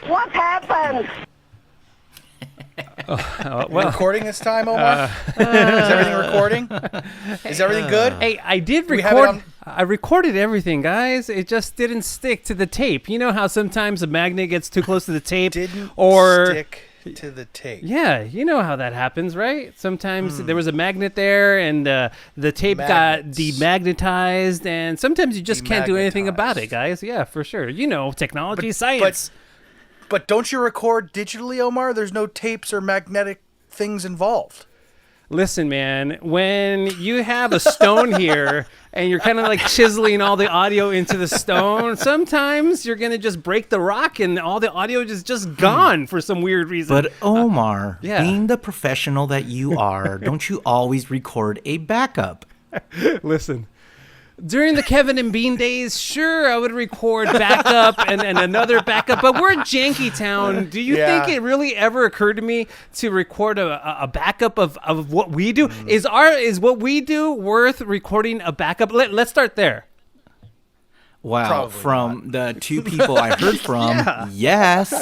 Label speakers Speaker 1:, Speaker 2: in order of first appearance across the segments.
Speaker 1: What happened?
Speaker 2: Well,
Speaker 3: recording this time, Omar? Is everything recording? Is everything good?
Speaker 2: Hey, I did
Speaker 3: We have it
Speaker 2: record.
Speaker 3: on-
Speaker 2: I recorded everything, guys. It just didn't stick to the tape. You know how sometimes a magnet gets too close to the tape,
Speaker 3: Didn't
Speaker 2: or
Speaker 3: stick to the tape.
Speaker 2: yeah, you know how that happens, right? Sometimes there was a magnet there, and the tape got
Speaker 3: Magnets.
Speaker 2: demagnetized, and sometimes you just can't do anything about it,
Speaker 3: Demagnetized.
Speaker 2: guys. Yeah, for sure. You know, technology, science.
Speaker 3: But don't you record digitally, Omar? There's no tapes or magnetic things involved.
Speaker 2: Listen, man, when you have a stone here and you're kind of like chiseling all the audio into the stone, sometimes you're going to just break the rock and all the audio is just gone for some weird reason.
Speaker 4: But Omar,
Speaker 2: yeah.
Speaker 4: being the professional that you are, don't you always record a backup?
Speaker 2: Listen, during the Kevin and Bean days, sure, I would record backup and another backup, but we're Janky Town. Do you
Speaker 3: Yeah.
Speaker 2: think it really ever occurred to me to record a backup of what we do? Is what we do worth recording a backup? Let's start there.
Speaker 4: Wow,
Speaker 3: Probably
Speaker 4: from the two people I heard from, yes.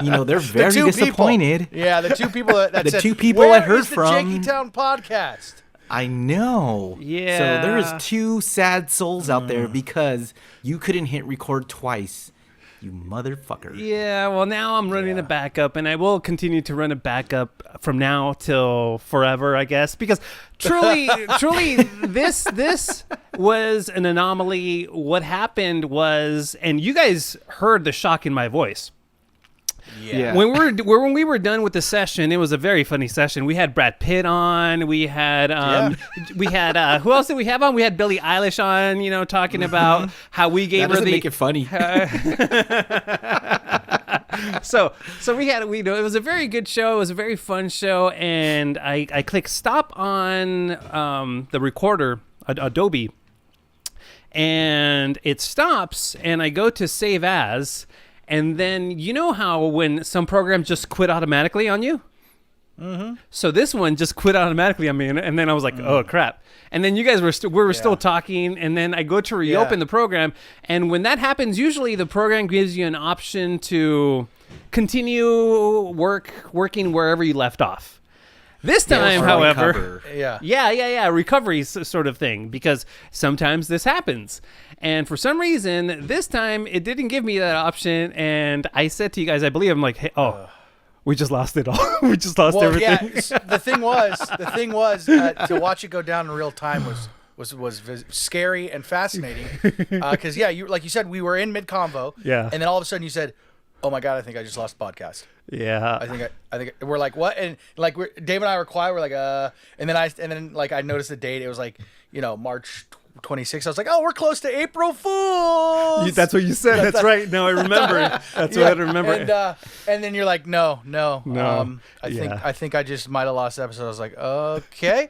Speaker 4: You know, they're very
Speaker 3: two
Speaker 4: disappointed.
Speaker 3: People. Yeah, the two people that
Speaker 4: The
Speaker 3: said,
Speaker 4: two people
Speaker 3: "Where
Speaker 4: I heard
Speaker 3: is the
Speaker 4: from-
Speaker 3: Janky Town podcast?"
Speaker 4: I know.
Speaker 2: Yeah.
Speaker 4: So there is two sad souls out there because you couldn't hit record twice. You motherfucker.
Speaker 2: Yeah, well, now I'm running a backup, and I will continue to run a backup from now till forever, I guess, because truly, this was an anomaly. What happened was, and you guys heard the shock in my voice.
Speaker 4: Yeah.
Speaker 2: When we were done with the session, it was a very funny session. We had Brad Pitt on. We had we had who else did we have on? We had Billie Eilish on. You know, talking about how we gave
Speaker 4: That
Speaker 2: her
Speaker 4: doesn't
Speaker 2: the
Speaker 4: make it funny.
Speaker 2: so we know it was a very good show. It was a very fun show, and I click stop on the recorder, Adobe, and it stops, and I go to save as. And then you know how when some programs just quit automatically on you? Mm-hmm. So this one just quit automatically on me. And then I was like, oh, crap. And then you guys were still talking. And then I go to reopen the program. And when that happens, usually the program gives you an option to continue working wherever you left off. This time,
Speaker 4: or
Speaker 2: however,
Speaker 4: recover.
Speaker 2: recovery sort of thing, because sometimes this happens. And for some reason, this time it didn't give me that option. And I said to you guys, I believe, I'm like, hey, we just lost it all. We just lost everything.
Speaker 3: Yeah, the thing was, to watch it go down in real time was scary and fascinating. Because you like you said, we were in mid convo.
Speaker 2: Yeah.
Speaker 3: And then all of a sudden you said, "Oh my God, I think I just lost the podcast."
Speaker 2: Yeah.
Speaker 3: I think we're like, what? And like Dave and I were quiet. We're like, and then I noticed the date. It was like, March 26th. I was like, oh, we're close to April Fools.
Speaker 2: That's what you said. That's right. Now I remember. That's what I remember.
Speaker 3: And then you're like, no.
Speaker 2: Yeah.
Speaker 3: I think I just might have lost the episode. I was like, okay,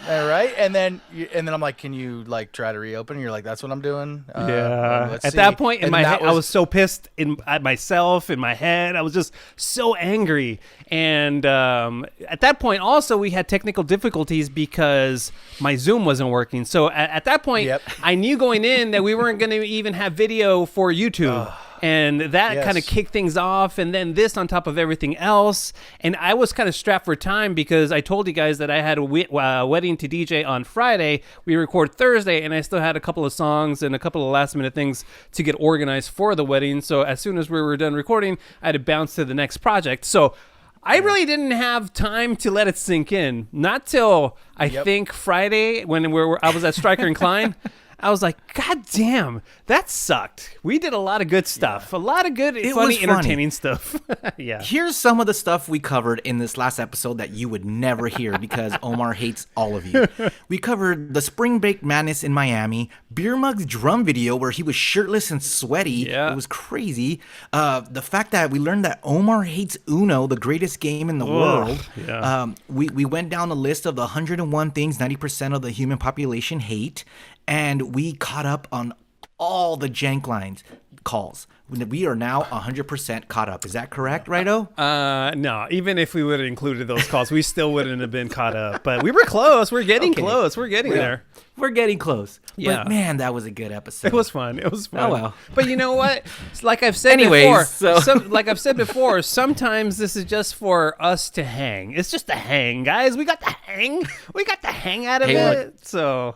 Speaker 3: all right. And then I'm like, can you like try to reopen? And you're like, that's what I'm doing. Let's
Speaker 2: At
Speaker 3: see.
Speaker 2: that point in
Speaker 3: And
Speaker 2: my
Speaker 3: that
Speaker 2: head, I was so pissed at myself, in my head. I was just so angry. And at that point, also, we had technical difficulties because my Zoom wasn't working. So at that point, I knew going in that we weren't going to even have video for YouTube. And that kind of kicked things off. And then this on top of everything else. And I was kind of strapped for time because I told you guys that I had a wedding to DJ on Friday. We record Thursday, and I still had a couple of songs and a couple of last minute things to get organized for the wedding. So as soon as we were done recording, I had to bounce to the next project. So I really didn't have time to let it sink in. Not till I think Friday when I was at Stryker and Klein. I was like, God damn, that sucked. We did a lot of good stuff. A lot of good, funny, entertaining stuff. Yeah.
Speaker 4: Here's some of the stuff we covered in this last episode that you would never hear because Omar hates all of you. We covered the Spring Break Madness in Miami, Beer Mug's drum video where he was shirtless and sweaty.
Speaker 2: Yeah.
Speaker 4: It was crazy. The fact that we learned that Omar hates Uno, the greatest game in the world.
Speaker 2: Yeah.
Speaker 4: We went down a list of the 101 things 90% of the human population hate. And we caught up on all the jank lines. calls. We are now 100% caught up. Is that correct, Righto?
Speaker 2: No, even if we would have included those calls, we still wouldn't have been caught up. But we were close. We're getting close. We're getting there.
Speaker 4: We're getting close.
Speaker 2: Yeah.
Speaker 4: But man, that was a good episode.
Speaker 2: It was fun. It was fun.
Speaker 4: Oh, well.
Speaker 2: But you know what? Like I've said
Speaker 4: Anyways,
Speaker 2: before, like I've said before, sometimes this is just for us to hang. It's just a hang, guys. We got the hang. We got the hang out of it. So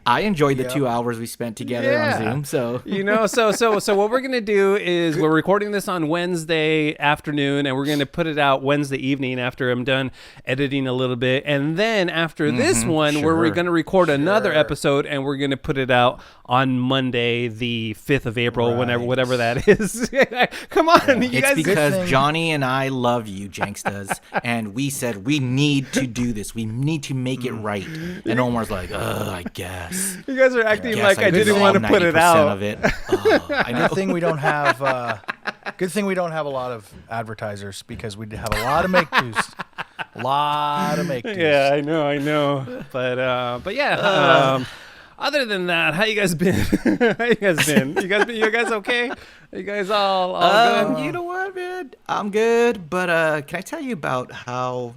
Speaker 4: I enjoyed the 2 hours we spent together on Zoom. So
Speaker 2: so what we're gonna do is we're recording this on Wednesday afternoon, and we're gonna put it out Wednesday evening after I'm done editing a little bit, and then after this one, we're gonna record another episode, and we're gonna put it out on Monday, the 5th of April, whatever that is. Come on, you guys.
Speaker 4: It's because Johnny and I love you, Jankstas, and we said we need to do this. We need to make it right. And Omar's like, I guess.
Speaker 2: You guys are acting like I didn't want to put it out.
Speaker 4: Of it. I know.
Speaker 3: Good thing we don't have. Good thing we don't have a lot of advertisers because we'd have a lot of make do's. A lot of make do's.
Speaker 2: Yeah, I know. But yeah. Other than that, how you guys been? How you guys been? You guys okay? Are you guys all good?
Speaker 4: You know what, man? I'm good, but can I tell you about how?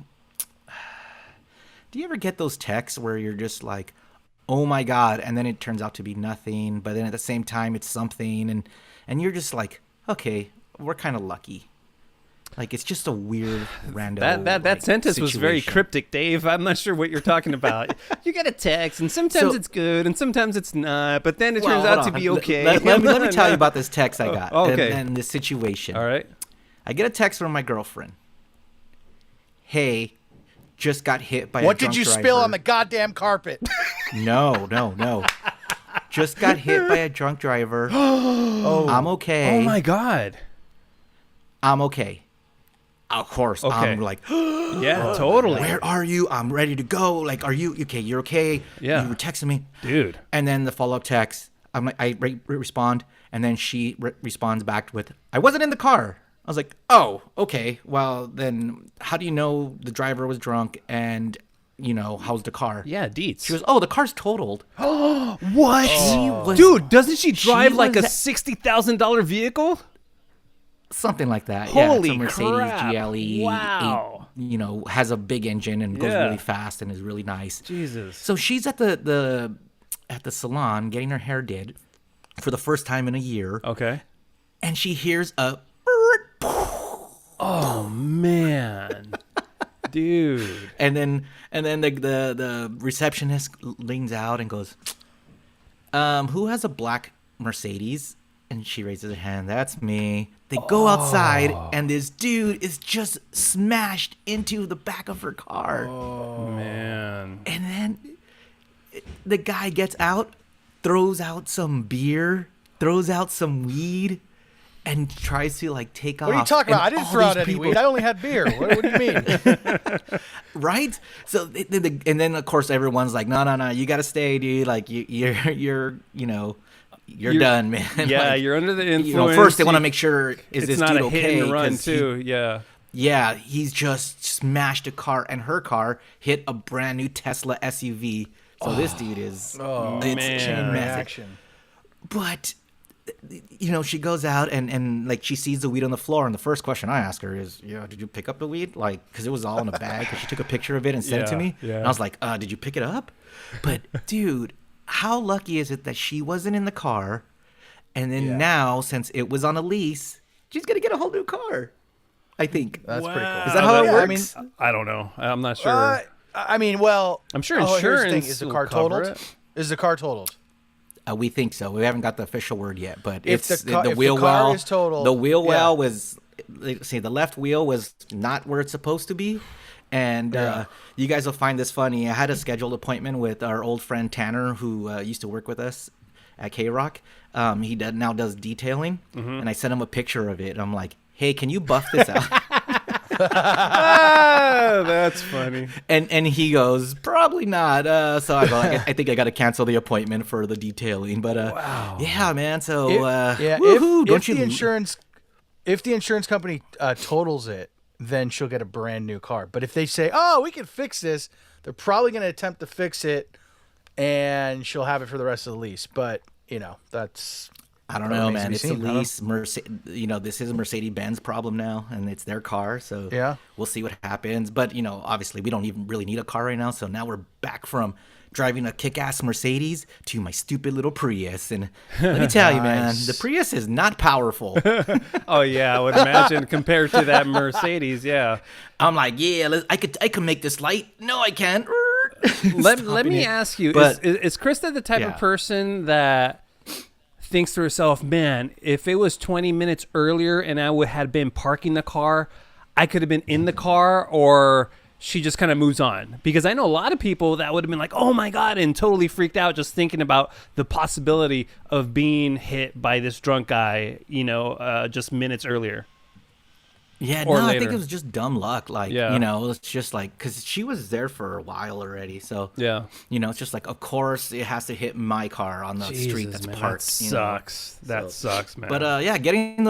Speaker 4: Do you ever get those texts where you're just like, oh my God, and then it turns out to be nothing, but then at the same time it's something, and you're just like, okay, we're kind of lucky. Like, it's just a weird random
Speaker 2: that sentence was very
Speaker 4: situation.
Speaker 2: cryptic, Dave. I'm not sure what you're talking about. You get a text, and sometimes it's good, and sometimes it's not, but then it turns out to be okay.
Speaker 4: Let me tell you about this text I got
Speaker 2: okay.
Speaker 4: and this situation.
Speaker 2: All right.
Speaker 4: I get a text from my girlfriend. Hey, just got hit by a
Speaker 3: What
Speaker 4: drunk
Speaker 3: did you
Speaker 4: driver.
Speaker 3: spill on the goddamn carpet?
Speaker 4: No. Just got hit by a drunk driver. I'm okay.
Speaker 2: Oh my God.
Speaker 4: I'm okay. Of course.
Speaker 2: Okay.
Speaker 4: I'm like,
Speaker 2: Yeah, totally.
Speaker 4: where are you? I'm ready to go. Like, are you okay? You're okay?
Speaker 2: Yeah.
Speaker 4: You were texting me.
Speaker 2: Dude.
Speaker 4: And then the follow-up text, I'm like, I respond, and then she responds back with, I wasn't in the car. I was like, oh, okay. Well, then how do you know the driver was drunk and, how's the car?
Speaker 2: Yeah, deets.
Speaker 4: She goes, oh, the car's totaled.
Speaker 2: What? Dude, doesn't she drive like a
Speaker 4: was
Speaker 2: $60,000 vehicle?
Speaker 4: Something like that.
Speaker 2: Holy
Speaker 4: It's a Mercedes
Speaker 2: crap.
Speaker 4: GLE.
Speaker 2: Wow.
Speaker 4: Has a big engine and goes
Speaker 2: Yeah.
Speaker 4: really fast and is really nice.
Speaker 2: Jesus.
Speaker 4: So she's at the salon getting her hair did for the first time in a year.
Speaker 2: Okay.
Speaker 4: And she hears a
Speaker 2: Oh man. Dude.
Speaker 4: and then the receptionist leans out and goes, who has a black Mercedes? And she raises her hand. That's me. They go outside, and this dude is just smashed into the back of her car.
Speaker 2: Oh man.
Speaker 4: And then the guy gets out, throws out some beer, throws out some weed, and tries to take off.
Speaker 3: What are you talking about? I
Speaker 4: And
Speaker 3: didn't
Speaker 4: all
Speaker 3: throw out
Speaker 4: these
Speaker 3: any
Speaker 4: people-
Speaker 3: weed. I only had beer. What do you mean?
Speaker 4: Right? So and then of course everyone's like, no, you got to stay, dude. Like you're done, man.
Speaker 2: Yeah,
Speaker 4: Like,
Speaker 2: you're under the influence.
Speaker 4: first they want to make sure is
Speaker 2: it's
Speaker 4: this
Speaker 2: not
Speaker 4: dude
Speaker 2: a
Speaker 4: okay?
Speaker 2: hit and run
Speaker 4: 'Cause
Speaker 2: too. Yeah.
Speaker 4: Yeah, he's just smashed a car, and her car hit a brand new Tesla SUV. So this dude is it's
Speaker 2: man.
Speaker 3: Chain
Speaker 4: massive.
Speaker 3: reaction.
Speaker 4: But she goes out and she sees the weed on the floor, and the first question I ask her is, did you pick up the weed? Because it was all in a bag. Because she took a picture of it and sent it to me.
Speaker 2: Yeah.
Speaker 4: And I was like, did you pick it up? But dude, how lucky is it that she wasn't in the car? And then now, since it was on a lease, she's gonna get a whole new car. I think.
Speaker 3: That's pretty cool.
Speaker 4: Is that how it
Speaker 3: Yeah,
Speaker 4: works?
Speaker 2: I don't know. I'm not sure.
Speaker 3: Well,
Speaker 2: I'm sure
Speaker 3: here's the
Speaker 2: insurance
Speaker 3: thing. Is the
Speaker 2: will
Speaker 3: car
Speaker 2: cover
Speaker 3: totaled?
Speaker 2: it.
Speaker 3: Is the car totaled?
Speaker 4: We think so. We haven't got the official word yet, but
Speaker 3: If
Speaker 4: it's
Speaker 3: the car-
Speaker 4: the
Speaker 3: if the
Speaker 4: wheel
Speaker 3: car
Speaker 4: well.
Speaker 3: is totaled,
Speaker 4: the wheel
Speaker 3: yeah.
Speaker 4: well was, see, the left wheel was not where it's supposed to be, and you guys will find this funny. I had a scheduled appointment with our old friend Tanner, who used to work with us at K Rock. He now does detailing, and I sent him a picture of it. I'm like, hey, can you buff this out?
Speaker 2: That's funny.
Speaker 4: And he goes, probably not. So I go, I think I got to cancel the appointment for the detailing. But yeah, man. So woohoo,
Speaker 3: if the insurance company totals it, then she'll get a brand new car. But if they say, "Oh, we can fix this," they're probably going to attempt to fix it, and she'll have it for the rest of the lease. But that's
Speaker 4: I don't know,
Speaker 3: Remains to
Speaker 4: man.
Speaker 3: be
Speaker 4: It's
Speaker 3: seen.
Speaker 4: at least this is a Mercedes-Benz problem now, and it's their car. So
Speaker 3: Yeah.
Speaker 4: we'll see what happens. But obviously, we don't even really need a car right now. So now we're back from driving a kick-ass Mercedes to my stupid little Prius. And let me tell you, man,
Speaker 3: Nice.
Speaker 4: the Prius is not powerful.
Speaker 2: Oh yeah, I would imagine compared to that Mercedes. Yeah.
Speaker 4: I'm like, yeah, I could make this light. No, I can't.
Speaker 2: Let me ask you:
Speaker 4: But-
Speaker 2: is Krista the type
Speaker 4: Yeah.
Speaker 2: of person that thinks to herself, "Man, if it was 20 minutes earlier and I had been parking the car, I could have been in the car," or she just kind of moves on? Because I know a lot of people that would have been like, "Oh my god," and totally freaked out just thinking about the possibility of being hit by this drunk guy, just minutes earlier.
Speaker 4: Yeah,
Speaker 2: Or
Speaker 4: no, I think
Speaker 2: later.
Speaker 4: it was just dumb luck. Like,
Speaker 2: Yeah.
Speaker 4: it's just like, because she was there for a while already. So,
Speaker 2: Yeah.
Speaker 4: it's just like, of course, it has to hit my car on the street that's
Speaker 2: man,
Speaker 4: parked.
Speaker 2: That
Speaker 4: you know?
Speaker 2: sucks. That
Speaker 4: So-
Speaker 2: sucks, man.
Speaker 4: But yeah, getting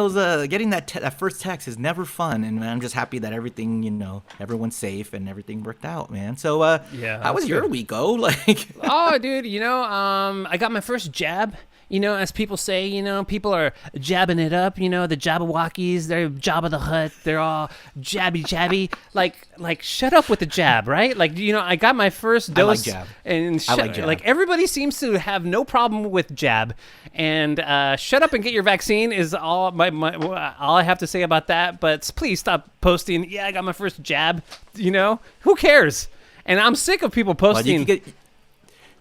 Speaker 4: that first text is never fun, and I'm just happy that everything, everyone's safe and everything worked out, man. So
Speaker 2: Yeah,
Speaker 4: how was
Speaker 2: that's
Speaker 4: your
Speaker 2: good.
Speaker 4: week? Oh, like,
Speaker 2: Oh, dude, I got my first jab. As people say, people are jabbing it up. The Jabberwockies, they're Jabba the Hutt. They're all jabby. Like, shut up with the jab, right? Like, I got my first
Speaker 4: I like
Speaker 2: dose,
Speaker 4: jab.
Speaker 2: and
Speaker 4: I like jab.
Speaker 2: like everybody seems to have no problem with jab. And shut up and get your vaccine is all all I have to say about that. But please stop posting. Yeah, I got my first jab. Who cares? And I'm sick of people
Speaker 4: well,
Speaker 2: posting.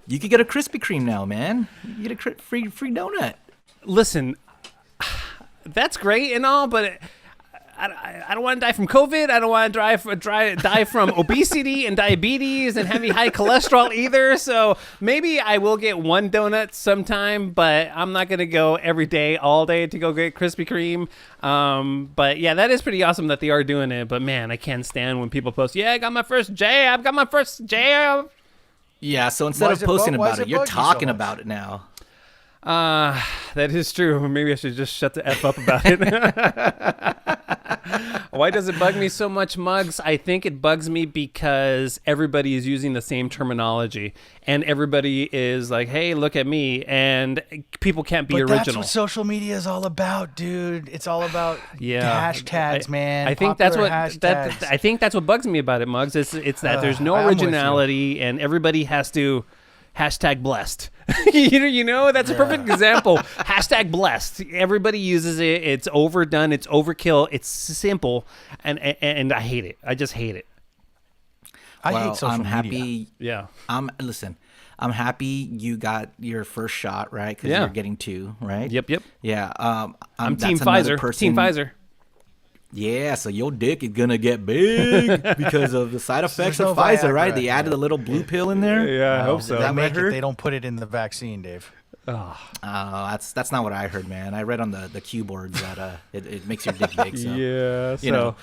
Speaker 4: you could get a Krispy Kreme now, man. You get a free donut.
Speaker 2: Listen, that's great and all, but I don't want to die from COVID. I don't want to die from obesity and diabetes and having high cholesterol either. So maybe I will get one donut sometime, but I'm not going to go every day, all day to go get Krispy Kreme. But yeah, that is pretty awesome that they are doing it. But man, I can't stand when people post, yeah, I got my first jab.
Speaker 4: Yeah, so instead
Speaker 3: Why
Speaker 4: of
Speaker 3: does it
Speaker 4: posting
Speaker 3: why
Speaker 4: about
Speaker 3: does
Speaker 4: it, you're
Speaker 3: bug you so
Speaker 4: talking
Speaker 3: much?
Speaker 4: about it now.
Speaker 2: That is true. Maybe I should just shut the F up about it. Why does it bug me so much, Muggs? I think it bugs me because everybody is using the same terminology and everybody is like, hey, look at me. And people can't be
Speaker 3: But
Speaker 2: original.
Speaker 3: that's what social media is all about, dude. It's all about hashtags, man.
Speaker 2: I think that's
Speaker 3: Popular
Speaker 2: what
Speaker 3: hashtags.
Speaker 2: I think that's what bugs me about it, Muggs. It's that there's no
Speaker 3: I'm with you.
Speaker 2: originality and everybody has to hashtag blessed. That's a perfect example. Hashtag blessed. Everybody uses it. It's overdone. It's overkill. It's simple, and I hate it. I just hate it.
Speaker 3: I hate social
Speaker 4: I'm
Speaker 3: media.
Speaker 4: happy.
Speaker 2: Yeah.
Speaker 4: I'm happy you got your first shot, right? Because
Speaker 2: Yeah.
Speaker 4: you're getting two, right?
Speaker 2: Yep.
Speaker 4: Yeah.
Speaker 2: I'm Team
Speaker 4: that's another
Speaker 2: Pfizer.
Speaker 4: person-
Speaker 2: Team Pfizer.
Speaker 4: Yeah, so your dick is gonna get big because of the side effects
Speaker 3: There's
Speaker 4: of
Speaker 3: no
Speaker 4: Pfizer, right?
Speaker 3: Viagra.
Speaker 4: They added a little blue pill in there.
Speaker 2: Yeah, I hope
Speaker 4: Is
Speaker 2: so.
Speaker 4: that
Speaker 3: They
Speaker 4: what I
Speaker 3: make it.
Speaker 4: heard?
Speaker 3: They don't put it in the vaccine, Dave.
Speaker 4: That's not what I heard, man. I read on the cue boards that it makes your dick big. So.
Speaker 2: Yeah. So.
Speaker 4: You know.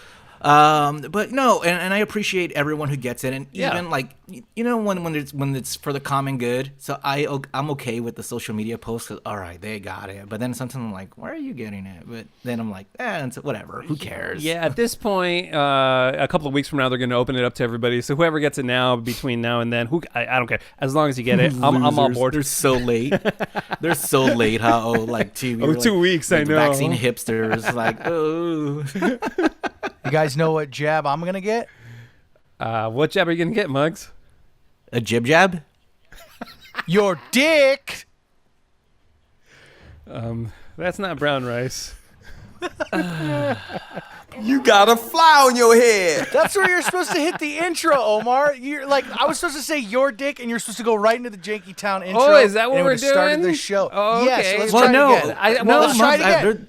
Speaker 4: But no, and I appreciate everyone who gets it, and
Speaker 2: Yeah.
Speaker 4: even like when it's for the common good. So I'm okay with the social media posts. 'Cause, all right, they got it. But then sometimes I'm like, why are you getting it? But then I'm like, it's whatever. Who cares?
Speaker 2: Yeah, at this point, a couple of weeks from now, they're going to open it up to everybody. So whoever gets it now, between now and then, I don't care. As long as you get it, I'm on
Speaker 4: Losers.
Speaker 2: board.
Speaker 4: They're so late. They're so late. How like 2
Speaker 2: Oh, 2 weeks, I know.
Speaker 4: Vaccine hipsters like oh.
Speaker 3: You guys know what jab I'm gonna get?
Speaker 2: What jab are you going to get, Muggs?
Speaker 4: A jib jab.
Speaker 3: Your dick.
Speaker 2: That's not brown rice.
Speaker 1: You got a fly on your head.
Speaker 3: That's where you're supposed to hit the intro, Omar. You're like, I was supposed to say your dick, and you're supposed to go right into the Janky Town intro.
Speaker 2: Oh, is that what
Speaker 3: and it
Speaker 2: we're
Speaker 3: would've started
Speaker 2: doing?
Speaker 3: the show.
Speaker 2: Oh,
Speaker 3: Yes.
Speaker 2: okay.
Speaker 3: Let's
Speaker 2: Well,
Speaker 3: try
Speaker 2: no,
Speaker 3: it again.
Speaker 2: let's
Speaker 3: try it again.
Speaker 4: There-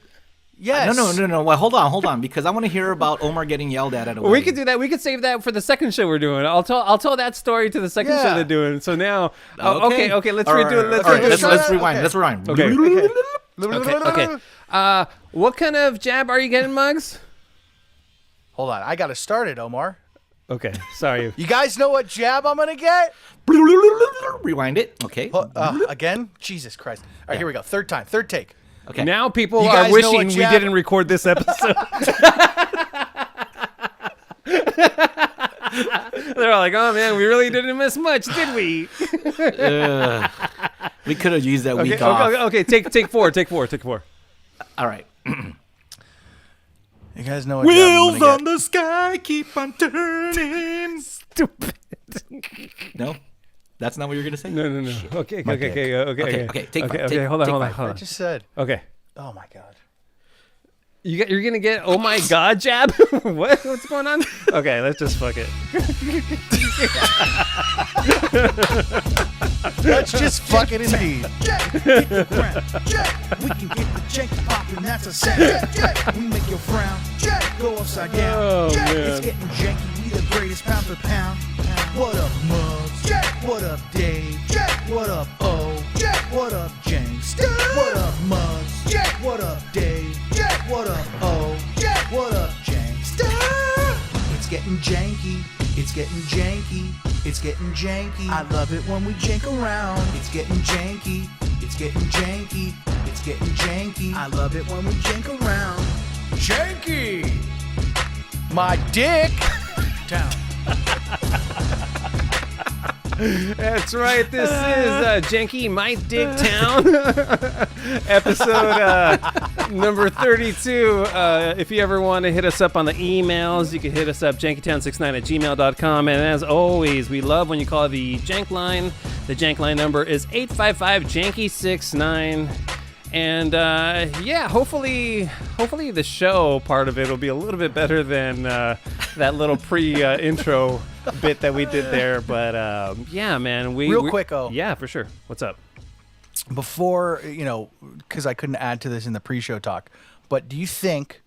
Speaker 3: Yes.
Speaker 4: No. Well, hold on, because I want to hear about Omar getting yelled at a
Speaker 2: We
Speaker 4: wedding.
Speaker 2: could do that. We could save that for the second show we're doing. I'll tell that story to the second show
Speaker 3: Yeah.
Speaker 2: they're doing. So now, okay. Let's
Speaker 4: All
Speaker 2: redo it.
Speaker 4: right,
Speaker 2: Let's
Speaker 4: all right,
Speaker 2: redo it.
Speaker 4: let's
Speaker 3: Okay.
Speaker 4: rewind. Let's rewind.
Speaker 2: Okay. Okay. What kind of jab are you getting, Muggs?
Speaker 3: Hold on. I got to start it, Omar.
Speaker 2: Okay. Sorry.
Speaker 3: You guys know what jab I'm gonna get?
Speaker 4: Rewind it. Okay.
Speaker 3: Again? Jesus Christ. All right, here we go. Third time. Third take.
Speaker 4: Okay.
Speaker 2: Now people
Speaker 3: You
Speaker 2: are
Speaker 3: guys know
Speaker 2: wishing
Speaker 3: what
Speaker 2: we
Speaker 3: jab-
Speaker 2: didn't record this episode. They're all like, "Oh man, we really didn't miss much, did we?"
Speaker 4: We could have used that
Speaker 2: Okay,
Speaker 4: week off.
Speaker 2: okay. Take four.
Speaker 4: All right.
Speaker 3: You guys know what
Speaker 4: Wheels
Speaker 3: job I'm
Speaker 4: on the sky keep on turning.
Speaker 2: Stupid.
Speaker 4: No, that's not what you're gonna say.
Speaker 2: No. Okay.
Speaker 4: Take five.
Speaker 2: Okay. Hold on.
Speaker 3: I just said.
Speaker 2: Okay.
Speaker 3: Oh my god.
Speaker 2: You're gonna get oh my god jab? What's going on? Okay, let's just fuck it.
Speaker 3: Let's just fuck it indeed.
Speaker 5: Hit the ground. We can get the janky poppin', that's a sound. We make your frown go upside down.
Speaker 2: Oh,
Speaker 5: It's
Speaker 2: man.
Speaker 5: getting janky, we the greatest pound for pound. What up, Muggs? What up, Dave? What up, O? What up, James? What up, Muggs? What up, Dave? What up, O? What up, James? It's getting janky. It's getting janky. It's getting janky. I love it when we jank around. It's getting janky. It's getting janky. It's getting janky. I love it when we jank around.
Speaker 3: Janky. My dick. Town.
Speaker 2: That's right. This is Janky My Dick Town, episode number 32. If you ever want to hit us up on the emails, you can hit us up jankytown69@gmail.com. And as always, we love when you call the Jank line. The Jank line number is 855-JANKY69. And yeah, hopefully the show part of it will be a little bit better than that little intro bit that we did there. But yeah, man,
Speaker 3: Real quick,
Speaker 2: yeah, for sure. What's up?
Speaker 3: Before, because I couldn't add to this in the pre-show talk, but do you think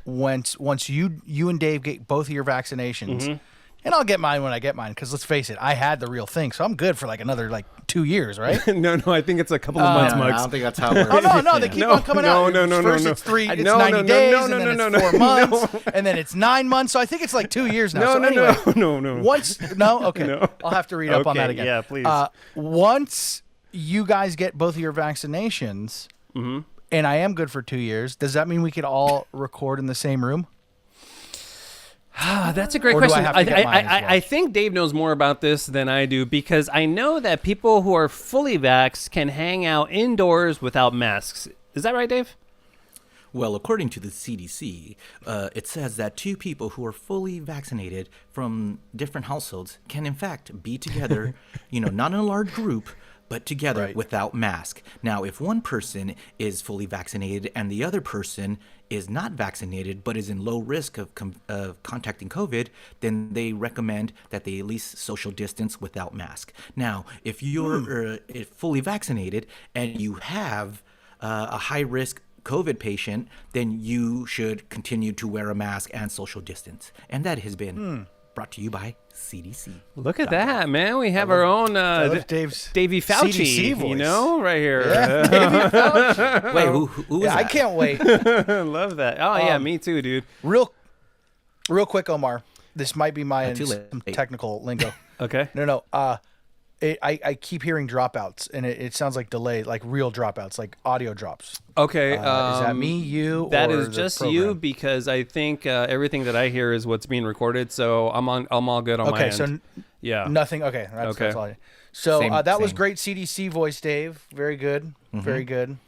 Speaker 3: once you and Dave get both of your vaccinations, and I'll get mine when I get mine, because let's face it, I had the real thing, so I'm good for like another 2 years, right?
Speaker 2: No, I think it's a couple of months,
Speaker 4: I
Speaker 2: Mugs.
Speaker 4: don't think that's how it works.
Speaker 3: Oh no, they keep on coming out. First it's 90 days, and then it's 4 months, and then it's 9 months. So I think it's like 2 years now.
Speaker 2: No.
Speaker 3: Okay.
Speaker 2: No.
Speaker 3: I'll have to read up on that again.
Speaker 2: Yeah, please.
Speaker 3: Once you guys get both of your vaccinations, and I am good for 2 years, does that mean we could all record in the same room?
Speaker 2: That's a great
Speaker 3: Or do I
Speaker 2: question.
Speaker 3: have to get mine as well?
Speaker 2: I think Dave knows more about this than I do, because I know that people who are fully vaxxed can hang out indoors without masks. Is that right, Dave?
Speaker 4: Well, according to the CDC, it says that two people who are fully vaccinated from different households can, in fact, be together, not in a large group, but together without mask. Now, if one person is fully vaccinated and the other person is not vaccinated but is in low risk of contacting COVID, then they recommend that they at least social distance without mask. Now, if you're fully vaccinated and you have a high-risk COVID patient, then you should continue to wear a mask and social distance. And that has been brought to you by CDC.
Speaker 2: Look at that, man. We have our own
Speaker 3: Dave's
Speaker 2: Davey Fauci,
Speaker 3: CDC voice.
Speaker 2: right here.
Speaker 3: Davey Fauci.
Speaker 4: Wait, who is that?
Speaker 3: I can't wait.
Speaker 2: Love that. Oh, yeah, me too, dude.
Speaker 3: Real quick, Omar. This might be my
Speaker 4: too late.
Speaker 3: some technical lingo.
Speaker 2: Okay.
Speaker 3: No. I keep hearing dropouts, and it sounds like delay, like real dropouts, like audio drops.
Speaker 2: Okay.
Speaker 3: Is that me, you,
Speaker 2: That
Speaker 3: or
Speaker 2: is
Speaker 3: the
Speaker 2: just
Speaker 3: program?
Speaker 2: you, because I think everything that I hear is what's being recorded. So I'm all good on my
Speaker 3: Okay,
Speaker 2: end.
Speaker 3: so
Speaker 2: yeah.
Speaker 3: nothing. Okay, that's all. So
Speaker 4: Same,
Speaker 3: that was
Speaker 4: same.
Speaker 3: great CDC voice, Dave. Very good. Very good.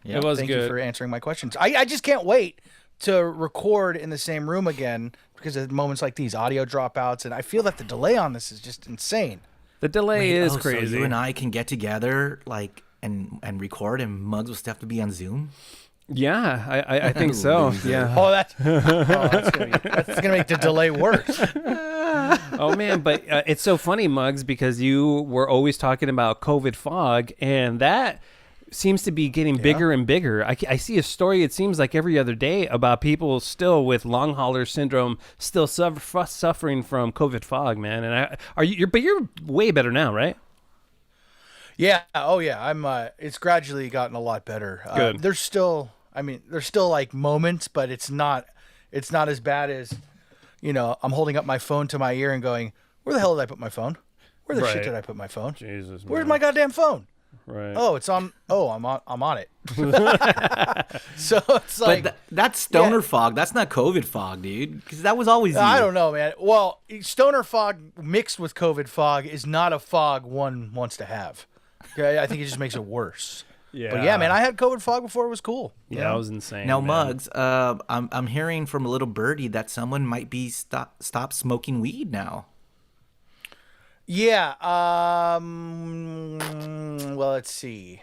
Speaker 2: It was
Speaker 3: Thank
Speaker 2: good.
Speaker 3: you for answering my questions. I just can't wait to record in the same room again, because of moments like these, audio dropouts, and I feel that the delay on this is just insane.
Speaker 2: The delay is
Speaker 4: So
Speaker 2: crazy.
Speaker 4: you and I can get together and record, and Muggs will still have to be on Zoom.
Speaker 2: Yeah, I think so. Yeah.
Speaker 3: Oh, that's gonna make the delay worse.
Speaker 2: Oh man, but it's so funny, Muggs, because you were always talking about COVID fog, and that seems to be getting bigger and bigger. I see a story, it seems like every other day, about people still with long hauler syndrome still suffering from COVID fog, man. And but you're way better now, right?
Speaker 3: Yeah. Oh yeah. I'm. It's gradually gotten a lot better.
Speaker 2: Good.
Speaker 3: There's still like moments, but it's not as bad as, I'm holding up my phone to my ear and going, where the hell did I put my phone? Where the shit did I put my phone?
Speaker 2: Jesus,
Speaker 3: Where's
Speaker 2: man.
Speaker 3: my goddamn phone?
Speaker 2: Right.
Speaker 3: Oh, it's on. Oh, I'm on it. So it's like,
Speaker 4: But that's stoner fog. That's not COVID fog, dude. Because that was always you.
Speaker 3: I don't know, man. Well, stoner fog mixed with COVID fog is not a fog one wants to have. Okay, I think it just makes it worse.
Speaker 2: Yeah.
Speaker 3: But yeah, man, I had COVID fog before it was cool.
Speaker 2: Yeah, it was insane.
Speaker 4: Now,
Speaker 2: man.
Speaker 4: Muggs, I'm hearing from a little birdie that someone might be stop smoking weed now.
Speaker 3: Yeah. Well, let's see.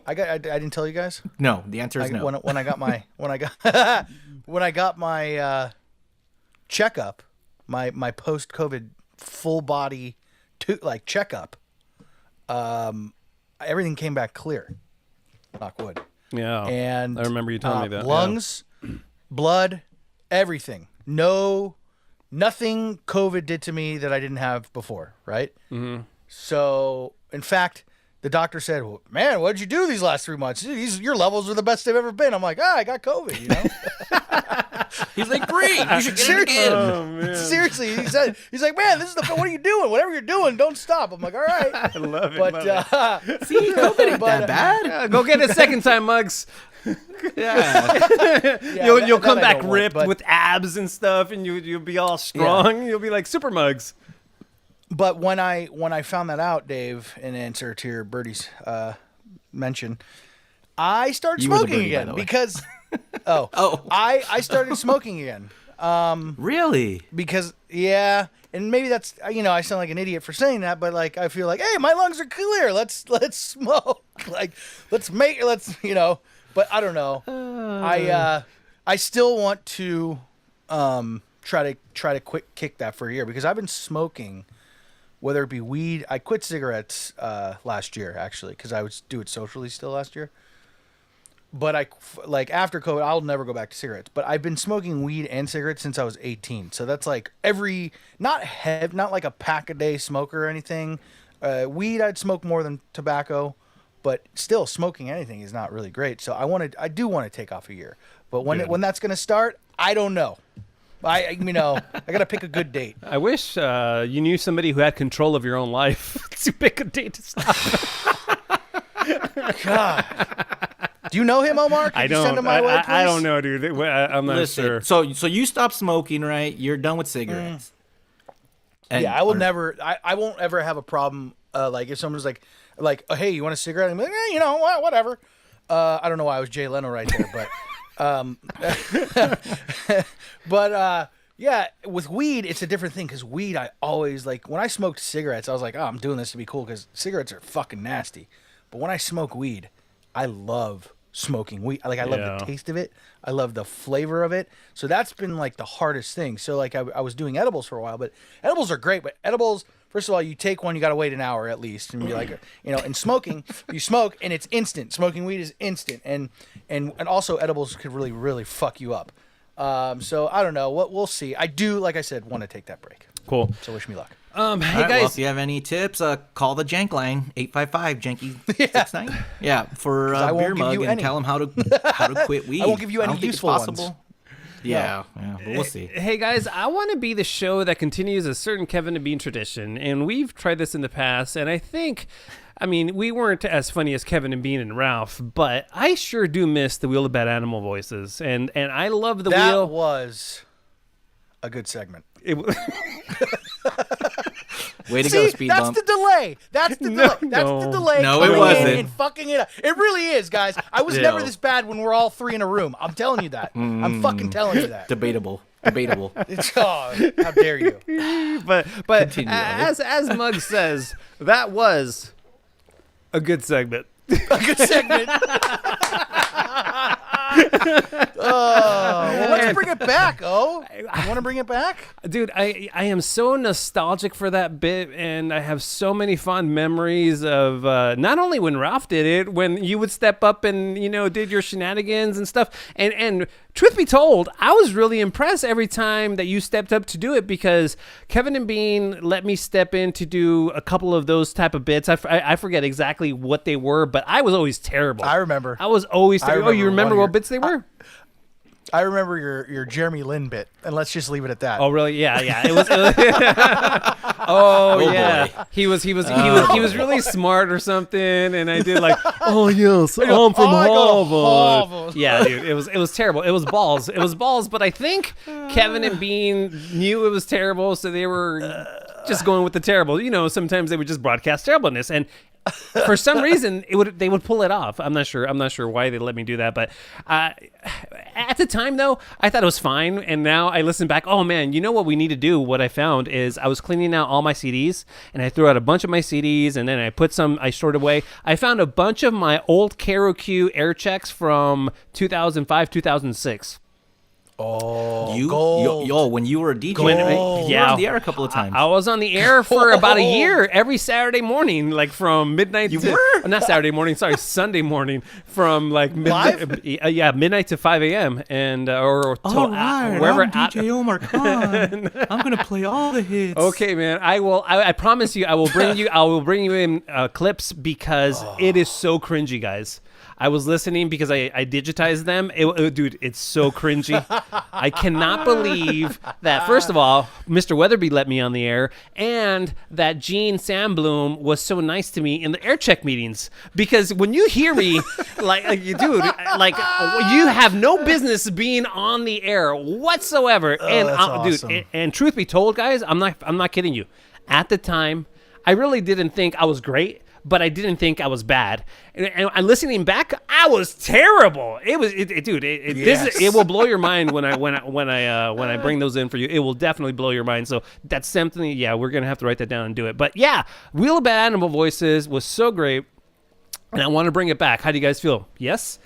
Speaker 3: I didn't tell you guys.
Speaker 4: No, the answer is no.
Speaker 3: When I got my when I got my checkup, my post COVID full body checkup, everything came back clear. Knock wood.
Speaker 2: Yeah.
Speaker 3: And
Speaker 2: I remember you telling me that.
Speaker 3: Lungs, blood, everything. Nothing COVID did to me that I didn't have before, right? Mm-hmm. So, in fact, the doctor said, well, man, what did you do these last 3 months? Your levels are the best they've ever been. I'm like, I got COVID, you know?
Speaker 4: He's like, great, you should get it again.
Speaker 2: Oh,
Speaker 3: Seriously, he's like, man, this is what are you doing? Whatever you're doing, don't stop. I'm like, all right.
Speaker 2: I love it.
Speaker 3: But,
Speaker 2: love
Speaker 4: See, COVID ain't that bad.
Speaker 2: it. Go get it a second time, Muggs.
Speaker 4: Yeah.
Speaker 2: You'll come
Speaker 3: that I
Speaker 2: back
Speaker 3: don't want,
Speaker 2: ripped
Speaker 3: but-
Speaker 2: with abs and stuff, and you'll be all strong. You'll be like Super Muggs.
Speaker 3: But when I found that out, Dave, in answer to your birdie's mention, I started
Speaker 4: You were the
Speaker 3: smoking
Speaker 4: birdie, by
Speaker 3: again
Speaker 4: the way.
Speaker 3: because
Speaker 4: Oh.
Speaker 3: I started smoking again
Speaker 4: Really?
Speaker 3: because and maybe that's I sound like an idiot for saying that, but like I feel like, hey, my lungs are clear. Let's smoke. Like let's but I don't know. I still want to try to kick that for a year because I've been smoking. Whether it be weed, I quit cigarettes last year actually because I would do it socially still last year. But after COVID, I'll never go back to cigarettes. But I've been smoking weed and cigarettes since I was 18. So that's like not like a pack a day smoker or anything. Weed, I'd smoke more than tobacco, but still smoking anything is not really great. So I do want to take off a year. But when that's going to start, I don't know. I got to pick a good date.
Speaker 2: I wish you knew somebody who had control of your own life to pick a date to stop.
Speaker 3: God. Do you know him, Omar? Can
Speaker 2: I
Speaker 3: you
Speaker 2: don't.
Speaker 3: send him my way,
Speaker 2: I
Speaker 3: please?
Speaker 2: don't know, dude. I'm not
Speaker 4: Listen,
Speaker 2: sure.
Speaker 4: so you stop smoking, right? You're done with cigarettes. And-
Speaker 3: Yeah, I will
Speaker 4: or-
Speaker 3: never. I won't ever have a problem. Like if someone's like, oh, hey, you want a cigarette? I'm like, you know what, whatever. I don't know why I was Jay Leno right there, but yeah, with weed, it's a different thing because weed, I always like when I smoked cigarettes, I was like, oh, I'm doing this to be cool because cigarettes are fucking nasty. But when I smoke weed, I love smoking weed. Like I love
Speaker 2: Yeah.
Speaker 3: the taste of it. I love the flavor of it. So that's been like the hardest thing. So like I was doing edibles for a while, but edibles are great. But edibles, first of all, you take one, you got to wait an hour at least, and be like, and smoking, you smoke and it's instant. Smoking weed is instant, and also edibles could really really fuck you up. So I don't know. We'll see. I do, like I said, want to take that break.
Speaker 2: Cool.
Speaker 3: So wish me luck.
Speaker 2: Hey
Speaker 4: All right, well,
Speaker 2: guys.
Speaker 4: if you have any tips, call the Jank line 855-JANKY69. Yeah, for
Speaker 3: I won't
Speaker 4: beer
Speaker 3: give
Speaker 4: mug
Speaker 3: you
Speaker 4: and
Speaker 3: any.
Speaker 4: tell them how to quit weed.
Speaker 3: I won't give you any
Speaker 4: don't think it's
Speaker 3: useful ones.
Speaker 4: possible. Yeah, but we'll see.
Speaker 2: Hey guys, I want to be the show that continues a certain Kevin and Bean tradition, and we've tried this in the past, and I think, we weren't as funny as Kevin and Bean and Ralph, but I sure do miss the Wheel of Bad Animal voices, and I love the
Speaker 3: That
Speaker 2: wheel.
Speaker 3: was a good segment.
Speaker 4: Way to
Speaker 3: See,
Speaker 4: go, speed
Speaker 3: that's
Speaker 4: bump.
Speaker 3: the delay. That's the delay. That's the delay.
Speaker 4: No, it
Speaker 3: coming in
Speaker 4: wasn't.
Speaker 3: And fucking it up. It really is, guys. I was never this bad when we're all three in a room. I'm telling you that. I'm fucking telling you that.
Speaker 4: Debatable.
Speaker 3: It's how dare you?
Speaker 2: but
Speaker 4: Continue,
Speaker 2: as Muggs says, that was a good segment.
Speaker 3: A good segment. Well, let's bring it back. Oh, you want to bring it back?
Speaker 2: Dude, I am so nostalgic for that bit, and I have so many fond memories of not only when Ralph did it, when you would step up and did your shenanigans and stuff. And truth be told, I was really impressed every time that you stepped up to do it because Kevin and Bean let me step in to do a couple of those type of bits. I forget exactly what they were, but I was always terrible.
Speaker 3: I remember.
Speaker 2: I was always terrible. Oh, you remember
Speaker 3: one of
Speaker 2: what bits they were?
Speaker 3: I remember your Jeremy Lin bit, and let's just leave it at that.
Speaker 2: Oh really? Yeah. It was. Oh yeah.
Speaker 4: boy.
Speaker 2: He was really smart or something, and I did like, oh yes, I'm from
Speaker 3: I go to
Speaker 2: Harvard.
Speaker 3: Harvard.
Speaker 2: Yeah, dude, it was terrible. It was balls. But I think Kevin and Bean knew it was terrible, so they were just going with the terrible. Sometimes they would just broadcast terribleness, and for some reason they would pull it off. I'm not sure why they let me do that, but at the time though, I thought it was fine. And now I listen back. Oh man, you know what we need to do? What I found is I was cleaning out all my CDs, and I threw out a bunch of my CDs, and then I stored away. I found a bunch of my old KaraQ air checks from 2005, 2006.
Speaker 3: Oh,
Speaker 4: when you were a DJ,
Speaker 2: When-
Speaker 4: right? You were
Speaker 2: yeah.
Speaker 4: on the air a couple of times.
Speaker 2: I was on the air for about a year, every Saturday morning, like from midnight to not Saturday morning, sorry, Sunday morning, from like midnight to 5 a.m. and or till wherever.
Speaker 4: I'm DJ Omar Khan. I'm gonna play all the hits.
Speaker 2: Okay, man. I promise you, I will bring you in clips because it is so cringy, guys. I was listening because I digitized them. Dude, it's so cringy. I cannot believe that, first of all, Mr. Weatherby let me on the air, and that Gene Sandblum was so nice to me in the air check meetings. Because when you hear me, dude, you have no business being on the air whatsoever. And
Speaker 3: that's awesome.
Speaker 2: dude, and truth be told, guys, I'm not kidding you. At the time, I really didn't think I was great, but I didn't think I was bad. And listening back, I was terrible. It will blow your mind when I bring those in for you. It will definitely blow your mind. So that's something. Yeah, we're gonna have to write that down and do it. But yeah, Wheel of Bad Animal Voices was so great, and I want to bring it back. How do you guys feel? Yes.